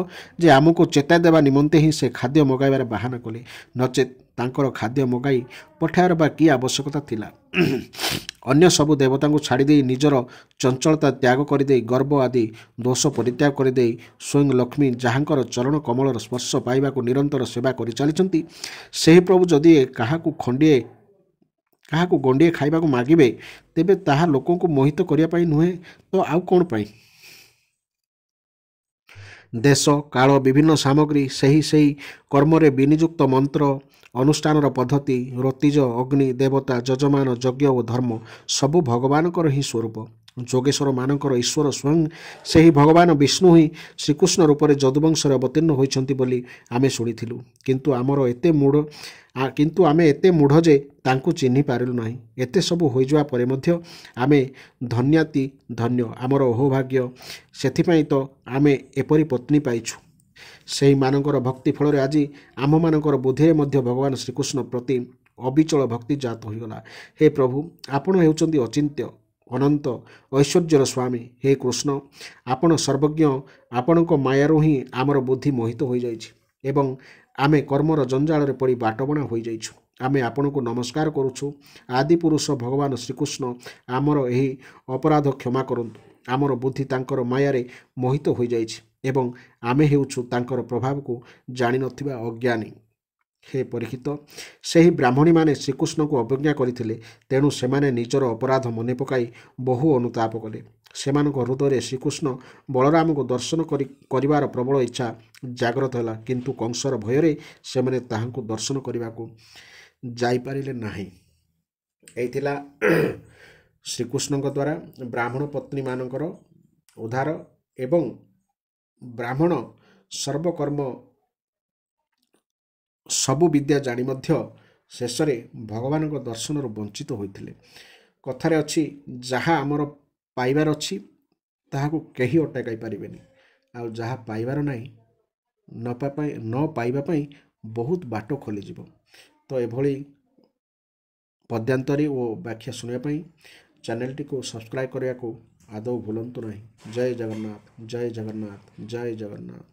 ଯେ ଆମକୁ ଚେତାଇ ଦେବା ନିମନ୍ତେ ହିଁ ସେ ଖାଦ୍ୟ ମଗାଇବାର ବାହାନା କଲେ, ନଚେତ୍ ତାଙ୍କର ଖାଦ୍ୟ ମଗାଇ ପଠାଇବାର ବା କି ଆବଶ୍ୟକତା ଥିଲା। ଅନ୍ୟ ସବୁ ଦେବତାଙ୍କୁ ଛାଡ଼ିଦେଇ ନିଜର ଚଞ୍ଚଳତା ତ୍ୟାଗ କରିଦେଇ ଗର୍ବ ଆଦି ଦୋଷ ପରିତ୍ୟାଗ କରିଦେଇ ସ୍ୱୟଂ ଲକ୍ଷ୍ମୀ ଯାହାଙ୍କର ଚରଣ କମଳର ସ୍ପର୍ଶ ପାଇବାକୁ ନିରନ୍ତର ସେବା କରିଚାଲିଛନ୍ତି, ସେହି ପ୍ରଭୁ ଯଦି କାହାକୁ ଗଣ୍ଡିଏ ଖାଇବାକୁ ମାଗିବେ ତେବେ ତାହା ଲୋକଙ୍କୁ ମୋହିତ କରିବା ପାଇଁ ନୁହେଁ ତ ଆଉ କ'ଣ ପାଇଁ? ଦେଶ କାଳ ବିଭିନ୍ନ ସାମଗ୍ରୀ ସେହି କର୍ମରେ ବିନିଯୁକ୍ତ ମନ୍ତ୍ର ଅନୁଷ୍ଠାନର ପଦ୍ଧତି ଋତିଜ ଅଗ୍ନି ଦେବତା ଯଜମାନ ଯଜ୍ଞ ଓ ଧର୍ମ ସବୁ ଭଗବାନଙ୍କର ହିଁ ସ୍ୱରୂପ। ଯୋଗେଶ୍ୱରମାନଙ୍କର ଈଶ୍ୱର ସ୍ୱୟଂ ସେହି ଭଗବାନ ବିଷ୍ଣୁ ହିଁ ଶ୍ରୀକୃଷ୍ଣ ରୂପରେ ଯଦୁବଂଶରେ ଅବତୀର୍ଣ୍ଣ ହୋଇଛନ୍ତି ବୋଲି ଆମେ ଶୁଣିଥିଲୁ। କିନ୍ତୁ ଆମେ ଏତେ ମୂଢ଼ ଯେ ତାଙ୍କୁ ଚିହ୍ନି ପାରିଲୁ ନାହିଁ। ଏତେ ସବୁ ହୋଇଯିବା ପରେ ମଧ୍ୟ ଆମେ ଧନ୍ୟାତି ଧନ୍ୟ, ଆମର ଅହୋଭାଗ୍ୟ। ସେଥିପାଇଁ ତ ଆମେ ଏପରି ପତ୍ନୀ ପାଇଛୁ। ସେହିମାନଙ୍କର ଭକ୍ତି ଫଳରେ ଆଜି ଆମମାନଙ୍କର ବୁଦ୍ଧିରେ ମଧ୍ୟ ଭଗବାନ ଶ୍ରୀକୃଷ୍ଣ ପ୍ରତି ଅବିଚଳ ଭକ୍ତି ଜାତ ହୋଇଗଲା। ହେ ପ୍ରଭୁ, ଆପଣ ହେଉଛନ୍ତି ଅଚିନ୍ତ୍ୟ ଅନନ୍ତ ଐଶ୍ୱର୍ଯ୍ୟର ସ୍ୱାମୀ। ହେ କୃଷ୍ଣ, ଆପଣ ସର୍ବଜ୍ଞ। ଆପଣଙ୍କ ମାୟାରୁ ହିଁ ଆମର ବୁଦ୍ଧି ମୋହିତ ହୋଇଯାଇଛି ଏବଂ ଆମେ କର୍ମର ଜଞ୍ଜାଳରେ ପଡ଼ି ବାଟବଣା ହୋଇଯାଇଛୁ। ଆମେ ଆପଣଙ୍କୁ ନମସ୍କାର କରୁଛୁ। ଆଦିପୁରୁଷ ଭଗବାନ ଶ୍ରୀକୃଷ୍ଣ, ଆମର ଏହି ଅପରାଧ କ୍ଷମା କରନ୍ତୁ। ଆମର ବୁଦ୍ଧି ତାଙ୍କର ମାୟାରେ ମୋହିତ ହୋଇଯାଇଛି ଏବଂ ଆମେ ହେଉଛୁ ତାଙ୍କର ପ୍ରଭାବକୁ ଜାଣିନଥିବା ଅଜ୍ଞାନୀ। ହେ ପରୀକ୍ଷିତ, ସେହି ବ୍ରାହ୍ମଣୀମାନେ ଶ୍ରୀକୃଷ୍ଣଙ୍କୁ ଅବଜ୍ଞା କରିଥିଲେ, ତେଣୁ ସେମାନେ ନିଜର ଅପରାଧ ମନେ ପକାଇ ବହୁ ଅନୁତାପ କଲେ। ସେମାନଙ୍କ ହୃଦୟରେ ଶ୍ରୀକୃଷ୍ଣ ବଳରାମଙ୍କୁ ଦର୍ଶନ କରିବାର ପ୍ରବଳ ଇଚ୍ଛା ଜାଗ୍ରତ ହେଲା, କିନ୍ତୁ କଂସର ଭୟରେ ସେମାନେ ତାହାଙ୍କୁ ଦର୍ଶନ କରିବାକୁ ଯାଇପାରିଲେ ନାହିଁ। ଏହି ଥିଲା ଶ୍ରୀକୃଷ୍ଣଙ୍କ ଦ୍ୱାରା ବ୍ରାହ୍ମଣ ପତ୍ନୀମାନଙ୍କର ଉଦ୍ଧାର ଏବଂ ବ୍ରାହ୍ମଣ ସର୍ବକର୍ମ ସବୁ ବିଦ୍ୟା ଜାଣି ମଧ୍ୟ ଶେଷରେ ଭଗବାନଙ୍କ ଦର୍ଶନରୁ ବଞ୍ଚିତ ହୋଇଥିଲେ। କଥାରେ ଅଛି, ଯାହା ଆମର ପାଇବାର ଅଛି ତାହାକୁ କେହି ଅଟକାଇ ପାରିବେନି, ଆଉ ଯାହା ପାଇବାର ନାହିଁ ନ ପାଇବା ପାଇଁ ବହୁତ ବାଟ ଖୋଲିଯିବ। ତ ଏଭଳି ପଦ୍ୟାନ୍ତରୀ ଓ ବ୍ୟାଖ୍ୟା ଶୁଣିବା ପାଇଁ ଚ୍ୟାନେଲଟିକୁ ସବସ୍କ୍ରାଇବ୍ କରିବାକୁ ଆଦୌ ଭୁଲନ୍ତୁ ନାହିଁ। ଜୟ ଜଗନ୍ନାଥ, ଜୟ ଜଗନ୍ନାଥ, ଜୟ ଜଗନ୍ନାଥ।